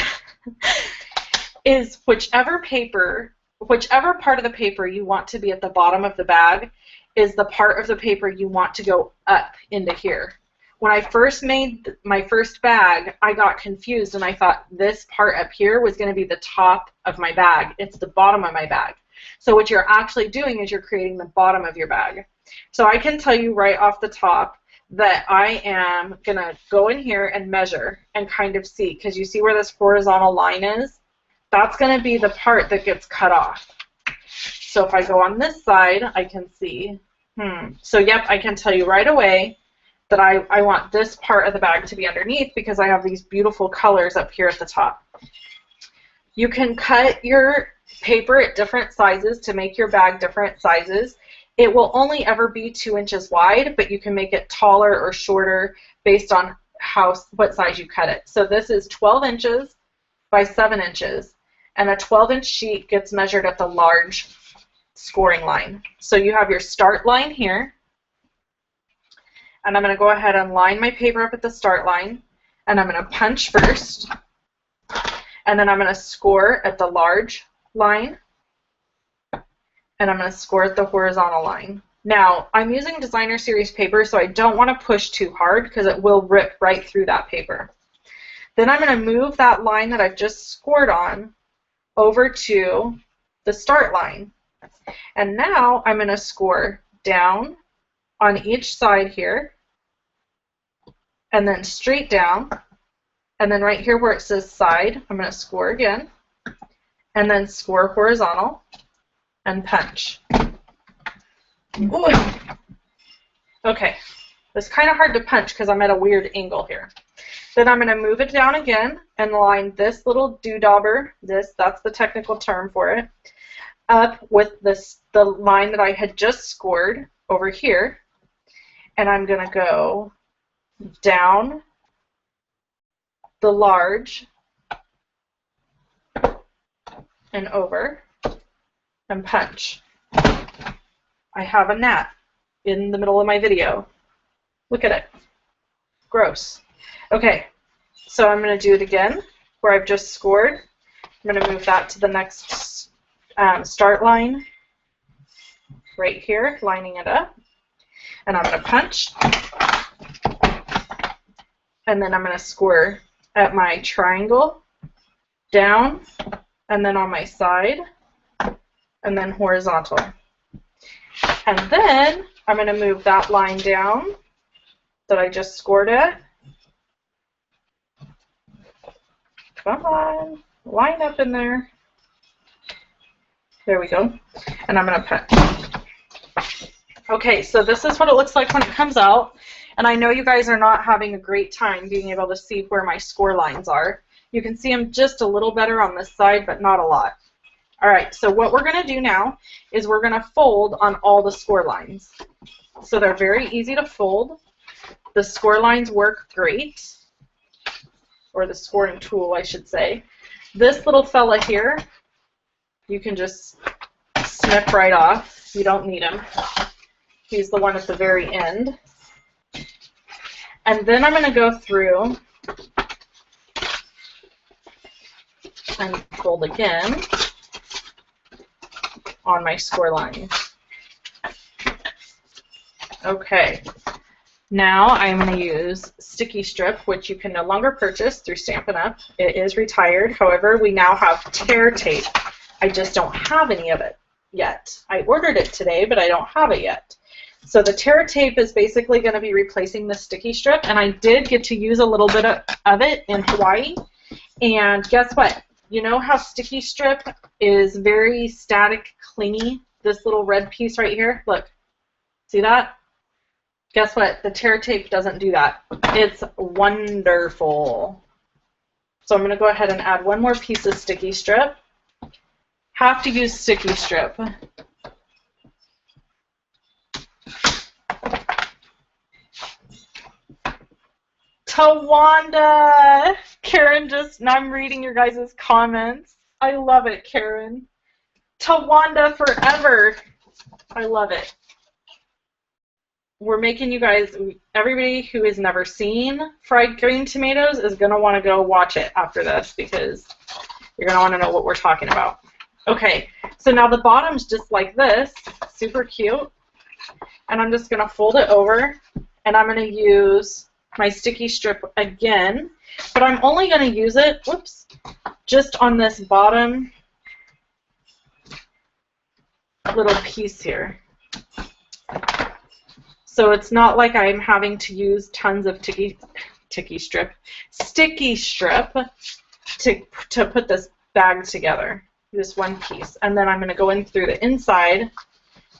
is whichever part of the paper you want to be at the bottom of the bag is the part of the paper you want to go up into here. When I first made my first bag, I got confused and I thought this part up here was going to be the top of my bag. It's the bottom of my bag. So what you're actually doing is you're creating the bottom of your bag. So I can tell you right off the top that I am going to go in here and measure and kind of see, because you see where this horizontal line is? That's going to be the part that gets cut off. So if I go on this side, I can see, so yep, I can tell you right away that I want this part of the bag to be underneath because I have these beautiful colors up here at the top. You can cut your paper at different sizes to make your bag different sizes. It will only ever be 2 inches wide, but you can make it taller or shorter based on what size you cut it. So this is 12 inches by 7 inches, and a 12-inch sheet gets measured at the large scoring line. So you have your start line here, and I'm going to go ahead and line my paper up at the start line, and I'm going to punch first, and then I'm going to score at the large line, and I'm going to score at the horizontal line. Now, I'm using designer series paper, so I don't want to push too hard because it will rip right through that paper. Then I'm going to move that line that I've just scored on over to the start line. And now I'm going to score down on each side here, and then straight down, and then right here where it says side, I'm going to score again, and then score horizontal, and punch. Ooh. Okay, it's kind of hard to punch because I'm at a weird angle here. Then I'm going to move it down again and line this little doodauber, that's the technical term for it, up with the line that I had just scored over here, and I'm going to go down the large and over and punch. I have a gnat in the middle of my video. Look at it. Gross. Okay, so I'm going to do it again where I've just scored. I'm going to move that to the next start line right here, lining it up. And I'm going to punch. And then I'm going to score at my triangle, down, and then on my side, and then horizontal. And then I'm going to move that line down that I just scored at. Come on, line up in there. There we go. And I'm going to punch. Okay, so this is what it looks like when it comes out. And I know you guys are not having a great time being able to see where my score lines are. You can see them just a little better on this side, but not a lot. All right, so what we're going to do now is we're going to fold on all the score lines. So they're very easy to fold. The score lines work great, or the scoring tool, I should say. This little fella here, you can just snip right off. You don't need him. He's the one at the very end. And then I'm going to go through and fold again on my score line. Okay, now I'm going to use sticky strip, which you can no longer purchase through Stampin' Up. It is retired. However, we now have tear tape. I just don't have any of it yet. I ordered it today, but I don't have it yet. So the tear tape is basically going to be replacing the sticky strip, and I did get to use a little bit of it in Hawaii. And guess what? You know how sticky strip is very static, clingy? This little red piece right here, look. See that? Guess what? The tear tape doesn't do that. It's wonderful. So I'm going to go ahead and add one more piece of sticky strip. Have to use sticky strip. Tawanda! Karen now I'm reading your guys' comments. I love it, Karen. Tawanda forever. I love it. We're making you guys, everybody who has never seen fried green tomatoes is going to want to go watch it after this because you're going to want to know what we're talking about. Okay, so now the bottom's just like this, super cute. And I'm just going to fold it over, and I'm going to use my sticky strip again, but I'm only going to use it, whoops, just on this bottom little piece here. So it's not like I'm having to use tons of sticky strip to put this bag together. Just one piece. And then I'm going to go in through the inside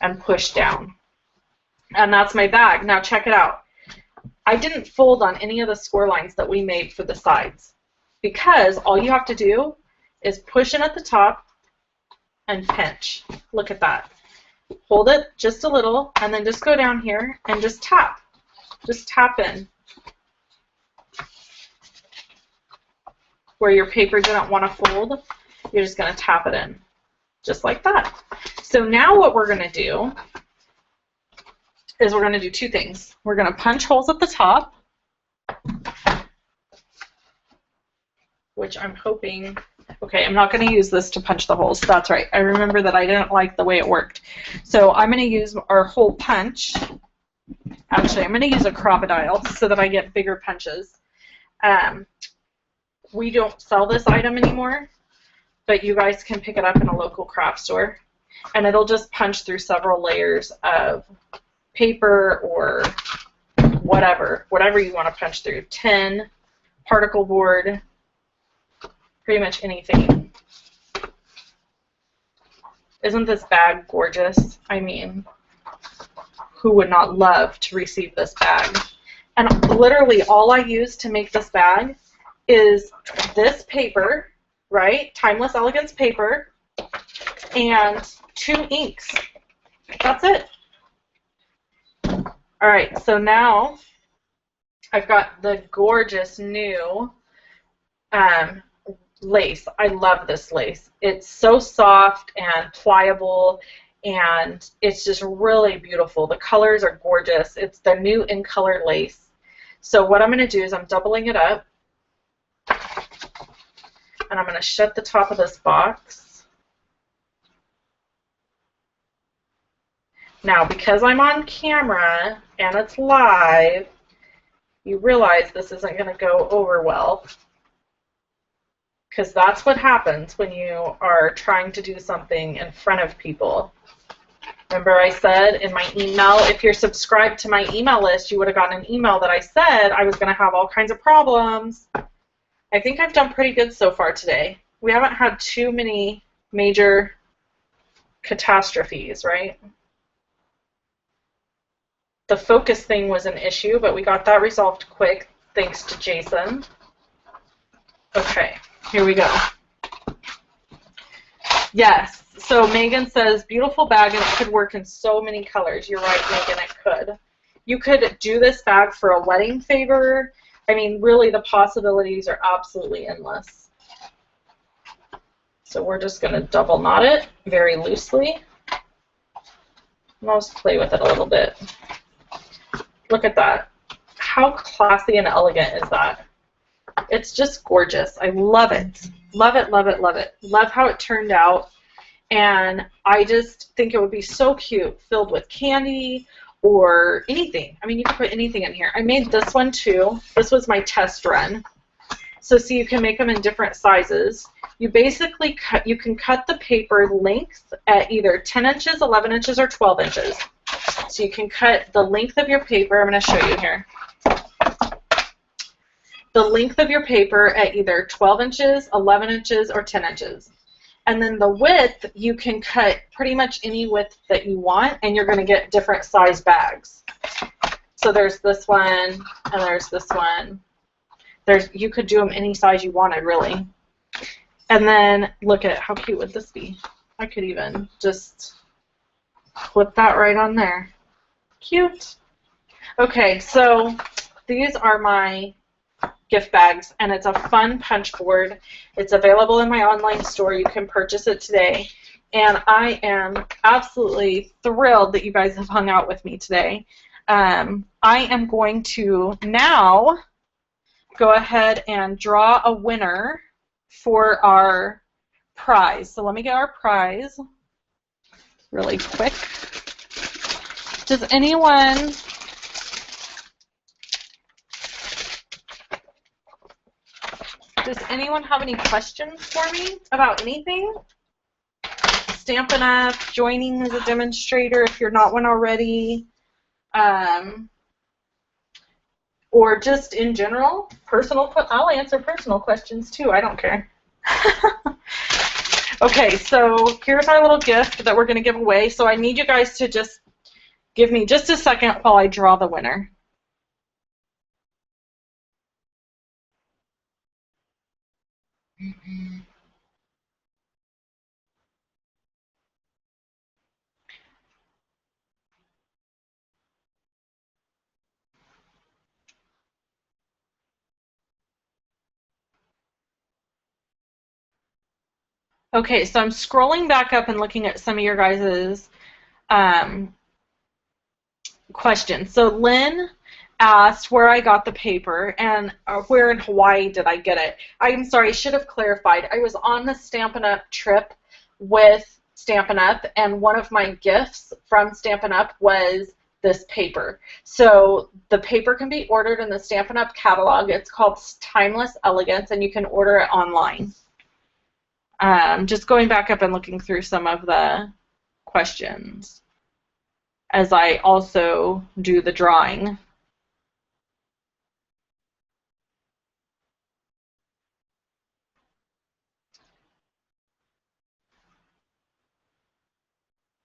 and push down. And that's my bag. Now check it out. I didn't fold on any of the score lines that we made for the sides because all you have to do is push in at the top and pinch. Look at that. Hold it just a little and then just go down here and just tap. Just tap in where your paper didn't want to fold. You're just going to tap it in just like that. So now what we're going to do is we're going to do two things. We're going to punch holes at the top, which I'm hoping, okay, I'm not going to use this to punch the holes. That's right. I remember that I didn't like the way it worked. So I'm going to use our hole punch. Actually, I'm going to use a crocodile so that I get bigger punches. We don't sell this item anymore, but you guys can pick it up in a local craft store, and it'll just punch through several layers of paper or whatever you want to punch through. Tin, particle board, pretty much anything. Isn't this bag gorgeous? I mean, who would not love to receive this bag? And literally all I use to make this bag is this paper, right? Timeless Elegance paper, and 2 inks. That's it. All right, so now I've got the gorgeous new lace. I love this lace. It's so soft and pliable, and it's just really beautiful. The colors are gorgeous. It's the new in color lace. So what I'm going to do is I'm doubling it up, and I'm going to shut the top of this box. Now, because I'm on camera and it's live, you realize this isn't going to go over well, because that's what happens when you are trying to do something in front of people. Remember I said in my email, if you're subscribed to my email list, you would have gotten an email that I said I was going to have all kinds of problems. I think I've done pretty good so far today. We haven't had too many major catastrophes, right? The focus thing was an issue, but we got that resolved quick thanks to Jason. Okay, here we go. Yes, so Megan says, beautiful bag, and it could work in so many colors. You're right, Megan, it could. You could do this bag for a wedding favor. I mean, really, the possibilities are absolutely endless. So we're just going to double knot it very loosely. And I'll just play with it a little bit. Look at that. How classy and elegant is that? It's just gorgeous. I love it. Love it, love it, love it. Love how it turned out. And I just think it would be so cute filled with candy or anything. I mean, you can put anything in here. I made this one too. This was my test run. So see, you can make them in different sizes. You basically you can cut the paper length at either 10 inches, 11 inches, or 12 inches. So you can cut the length of your paper. I'm going to show you here. The length of your paper at either 12 inches, 11 inches, or 10 inches. And then the width, you can cut pretty much any width that you want, and you're going to get different size bags. So there's this one, and there's this one. You could do them any size you wanted, really. And then look at how cute would this be. I could even just clip that right on there. Cute. Okay, so these are my gift bags, and it's a fun punch board. It's available in my online store. You can purchase it today, and I am absolutely thrilled that you guys have hung out with me today. I am going to now go ahead and draw a winner for our prize. So let me get our prize really quick. Does anyone have any questions for me about anything? Stampin' Up, joining as a demonstrator if you're not one already, or just in general, I'll answer personal questions too, I don't care. Okay, so here's our little gift that we're going to give away. So I need you guys to just give me just a second while I draw the winner. Okay, so I'm scrolling back up and looking at some of your guys' um, questions. So Lynn asked where I got the paper and where in Hawaii did I get it. I'm sorry, I should have clarified. I was on the Stampin' Up! Trip with Stampin' Up! And one of my gifts from Stampin' Up! Was this paper. So the paper can be ordered in the Stampin' Up! Catalog. It's called Timeless Elegance, and you can order it online. Just going back up and looking through some of the questions as I also do the drawing.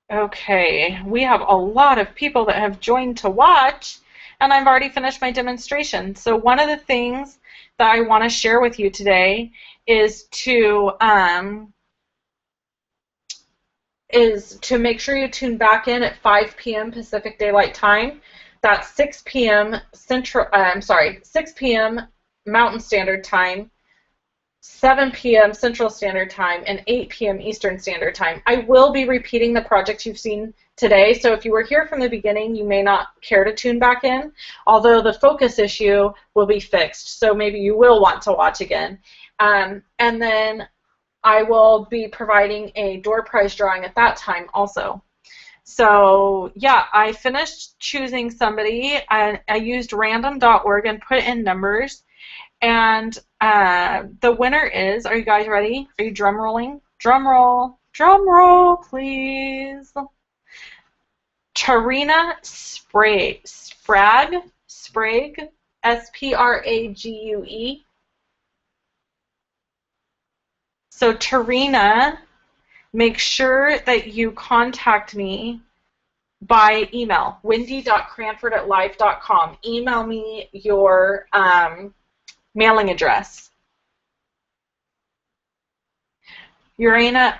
Okay, we have a lot of people that have joined to watch, and I've already finished my demonstration. So one of the things that I want to share with you today is to make sure you tune back in at 5 p.m. Pacific Daylight Time. That's 6 p.m. 6 p.m. Mountain Standard Time, 7 p.m. Central Standard Time, and 8 p.m. Eastern Standard Time. I will be repeating the project you've seen today, so if you were here from the beginning, you may not care to tune back in, although the focus issue will be fixed, so maybe you will want to watch again. And then I will be providing a door prize drawing at that time also. So yeah, I finished choosing somebody, and I used random.org and put in numbers. And the winner is, are you guys ready? Are you drum rolling? Drum roll, please. Tarina Sprague, Sprague, So Tarina, make sure that you contact me by email, wendy.cranford@live.com. Email me your mailing address. Urana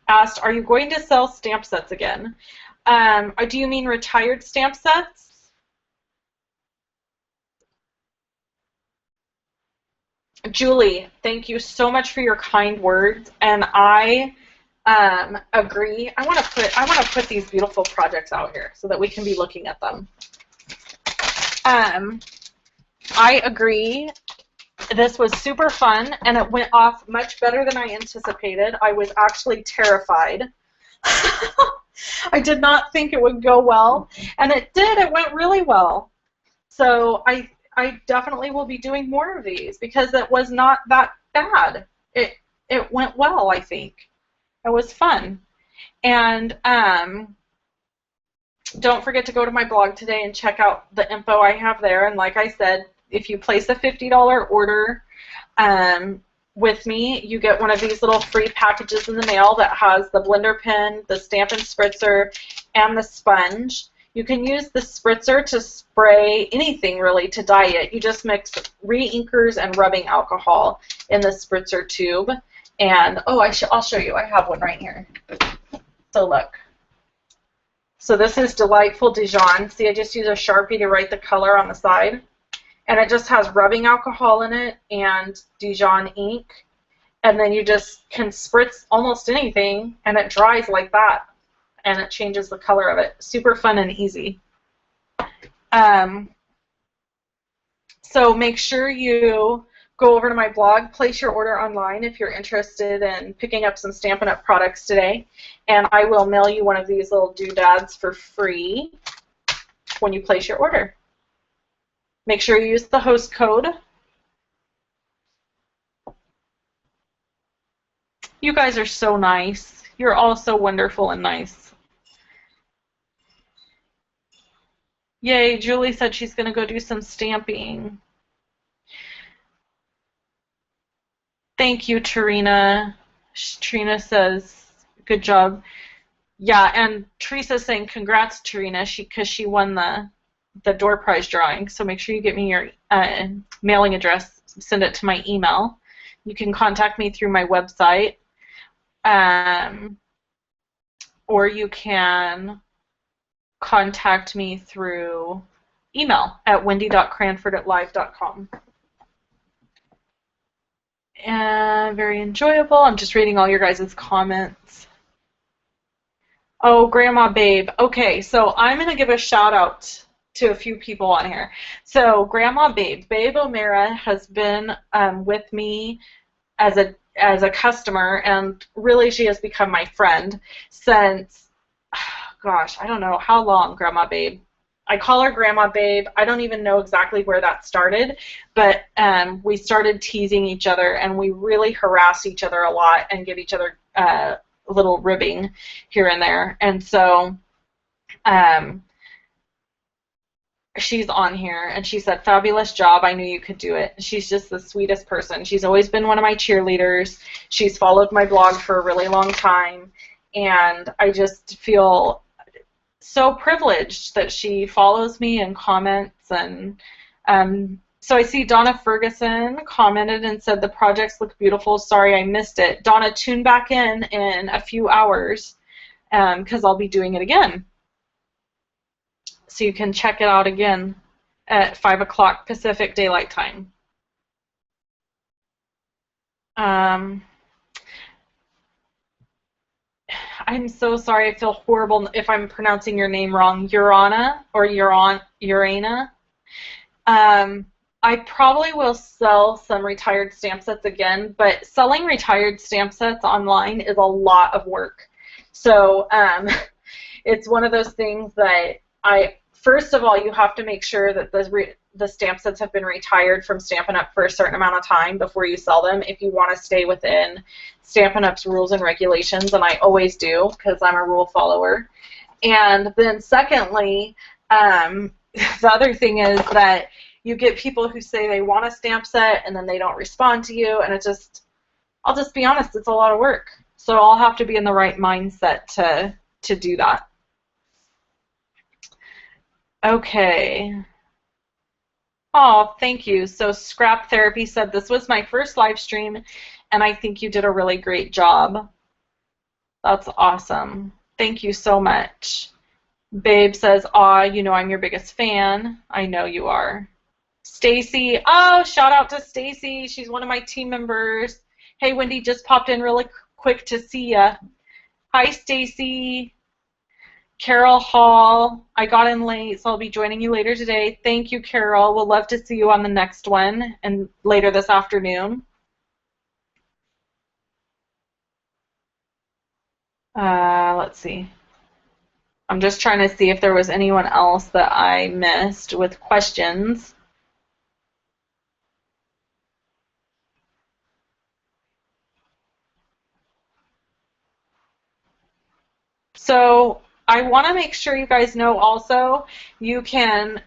asked, are you going to sell stamp sets again? Do you mean retired stamp sets? Julie, thank you so much for your kind words, and I agree. I want to put these beautiful projects out here so that we can be looking at them. I agree. This was super fun, and it went off much better than I anticipated. I was actually terrified. I did not think it would go well, and it did. It went really well. So I definitely will be doing more of these because it was not that bad. It went well, I think. It was fun. And don't forget to go to my blog today and check out the info I have there. And like I said, if you place a $50 order with me, you get one of these little free packages in the mail that has the blender pen, the Stampin' Spritzer, and the sponge. You can use the spritzer to spray anything really to dye it. You just mix re-inkers and rubbing alcohol in the spritzer tube. And oh, I'll show you. I have one right here. So look. So this is Delightful Dijon. See, I just use a Sharpie to write the color on the side. And it just has rubbing alcohol in it and Dijon ink. And then you just can spritz almost anything, and it dries like that. And it changes the color of it. Super fun and easy. So make sure you go over to my blog, place your order online if you're interested in picking up some Stampin' Up! Products today. And I will mail you one of these little doodads for free when you place your order. Make sure you use the host code. You guys are so nice. You're all so wonderful and nice. Yay, Julie said she's going to go do some stamping. Thank you, Tarina. Trina says, good job. Yeah, and Teresa's saying congrats, Tarina, because she won the door prize drawing. So make sure you get me your mailing address. Send it to my email. You can contact me through my website, or you can contact me through email at wendy.cranford@live.com. And very enjoyable. I'm just reading all your guys' comments. Oh, Grandma Babe. Okay, so I'm going to give a shout out to a few people on here. So Grandma Babe, Babe O'Mara has been with me as a customer, and really she has become my friend since, gosh, I don't know how long, Grandma Babe. I call her Grandma Babe. I don't even know exactly where that started, but we started teasing each other, and we really harass each other a lot and give each other a little ribbing here and there. And so she's on here, and she said, fabulous job. I knew you could do it. She's just the sweetest person. She's always been one of my cheerleaders. She's followed my blog for a really long time, and I just feel so privileged that she follows me and comments. And so I see Donna Ferguson commented and said the projects look beautiful. Sorry I missed it. Donna, tune back in a few hours because I'll be doing it again. So you can check it out again at 5 o'clock Pacific Daylight Time. I'm so sorry. I feel horrible if I'm pronouncing your name wrong. Urana or Urana. I probably will sell some retired stamp sets again, but selling retired stamp sets online is a lot of work. So it's one of those things that first of all, you have to make sure that the stamp sets have been retired from Stampin' Up! For a certain amount of time before you sell them if you want to stay within Stampin' Up!'s rules and regulations, and I always do because I'm a rule follower. And then secondly, the other thing is that you get people who say they want a stamp set and then they don't respond to you, and I'll just be honest, it's a lot of work. So I'll have to be in the right mindset to do that. Okay. Oh, thank you. So Scrap Therapy said, this was my first live stream, and I think you did a really great job. That's awesome. Thank you so much. Babe says, aw, you know I'm your biggest fan. I know you are. Stacy, oh, shout out to Stacy. She's one of my team members. Hey, Wendy, just popped in really quick to see ya. Hi, Stacy. Carol Hall, I got in late, so I'll be joining you later today. Thank you, Carol. We'll love to see you on the next one and later this afternoon. Let's see. I'm just trying to see if there was anyone else that I missed with questions. So I want to make sure you guys know also, you can,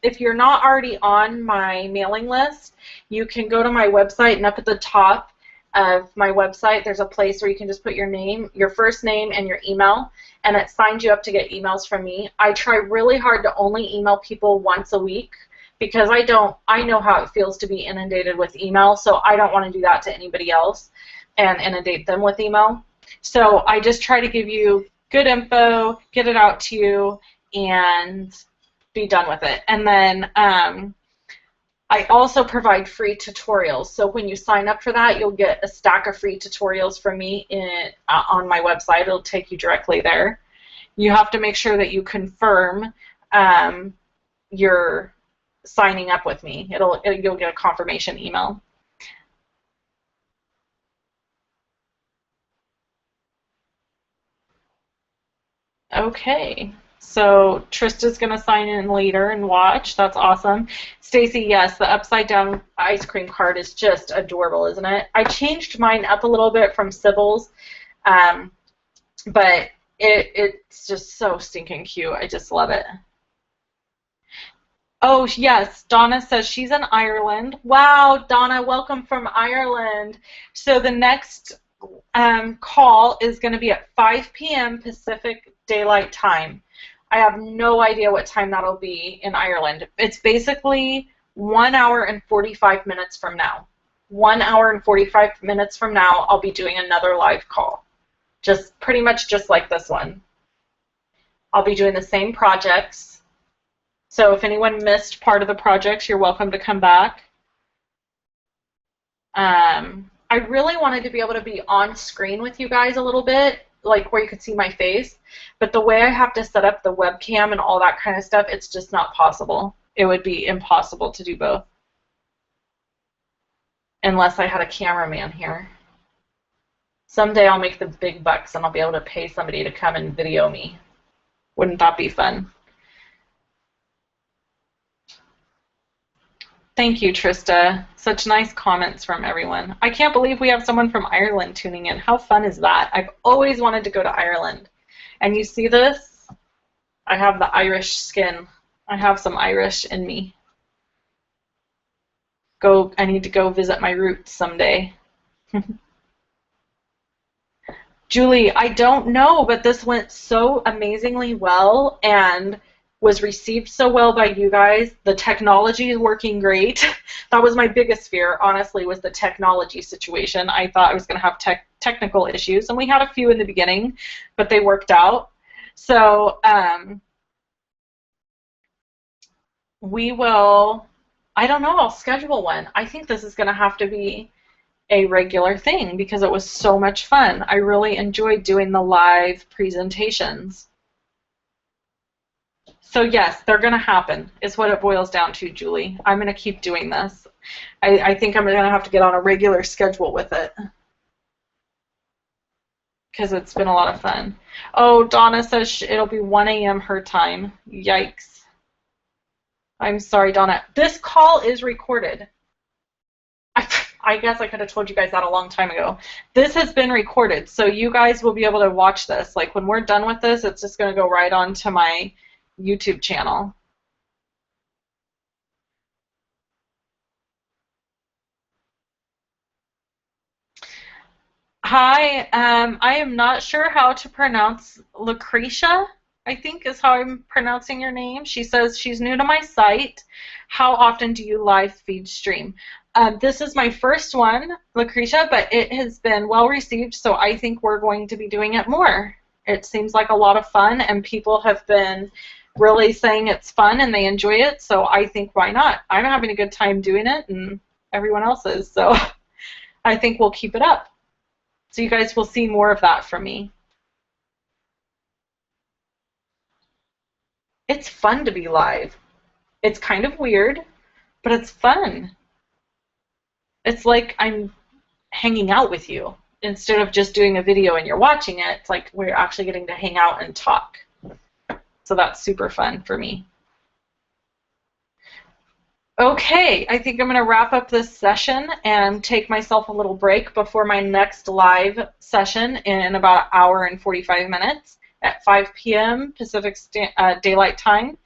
if you're not already on my mailing list, you can go to my website, and up at the top of my website there's a place where you can just put your name, your first name, and your email, and it signs you up to get emails from me. I try really hard to only email people once a week because I know how it feels to be inundated with email, so I don't want to do that to anybody else and inundate them with email. So I just try to give you good info, get it out to you, and be done with it. And then I also provide free tutorials. So when you sign up for that, you'll get a stack of free tutorials from me on my website. It'll take you directly there. You have to make sure that you confirm you're signing up with me. You'll get a confirmation email. Okay, so Trista's going to sign in later and watch. That's awesome. Stacy, yes, the upside down ice cream card is just adorable, isn't it? I changed mine up a little bit from Sybil's, but it's just so stinking cute. I just love it. Oh, yes, Donna says she's in Ireland. Wow, Donna, welcome from Ireland. So the next call is going to be at 5 p.m. Pacific Daylight Time. I have no idea what time that'll be in Ireland. It's basically 1 hour and 45 minutes from now. 1 hour and 45 minutes from now, I'll be doing another live call. Just pretty much just like this one. I'll be doing the same projects. So if anyone missed part of the projects, you're welcome to come back. I really wanted to be able to be on screen with you guys a little bit, like where you could see my face, but the way I have to set up the webcam and all that kind of stuff, it's just not possible. It would be impossible to do both. Unless I had a cameraman here. Someday I'll make the big bucks and I'll be able to pay somebody to come and video me. Wouldn't that be fun? Thank you, Trista. Such nice comments from everyone. I can't believe we have someone from Ireland tuning in. How fun is that? I've always wanted to go to Ireland. And you see this? I have the Irish skin. I have some Irish in me. I need to go visit my roots someday. Julie, I don't know, but this went so amazingly well and was received so well by you guys. The technology is working great. That was my biggest fear, honestly, was the technology situation. I thought I was going to have technical issues, and we had a few in the beginning, but they worked out. So we will, I don't know, I'll schedule one. I think this is going to have to be a regular thing because it was so much fun. I really enjoyed doing the live presentations. So yes, they're going to happen, is what it boils down to, Julie. I'm going to keep doing this. I think I'm going to have to get on a regular schedule with it because it's been a lot of fun. Oh, Donna says it'll be 1 a.m. her time. Yikes. I'm sorry, Donna. This call is recorded. I guess I could have told you guys that a long time ago. This has been recorded, so you guys will be able to watch this. Like when we're done with this, it's just going to go right on to my YouTube channel. Hi, I am not sure how to pronounce Lucretia, I think is how I'm pronouncing your name. She says she's new to my site. How often do you live feed stream? This is my first one, Lucretia, but it has been well received, so I think we're going to be doing it more. It seems like a lot of fun, and people have been really saying it's fun and they enjoy it, so I think why not? I'm having a good time doing it, and everyone else is, so I think we'll keep it up. So you guys will see more of that from me. It's fun to be live. It's kind of weird, but it's fun. It's like I'm hanging out with you. Instead of just doing a video and you're watching it, it's like we're actually getting to hang out and talk. So that's super fun for me. Okay, I think I'm going to wrap up this session and take myself a little break before my next live session in about 1 hour and 45 minutes at 5 p.m. Pacific Daylight Time.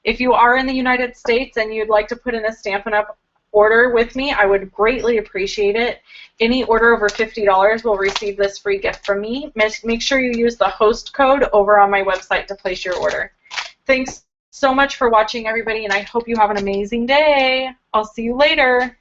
If you are in the United States and you'd like to put in a Stampin' Up! Order with me, I would greatly appreciate it. Any order over $50 will receive this free gift from me. Make sure you use the host code over on my website to place your order. Thanks so much for watching, everybody, and I hope you have an amazing day. I'll see you later.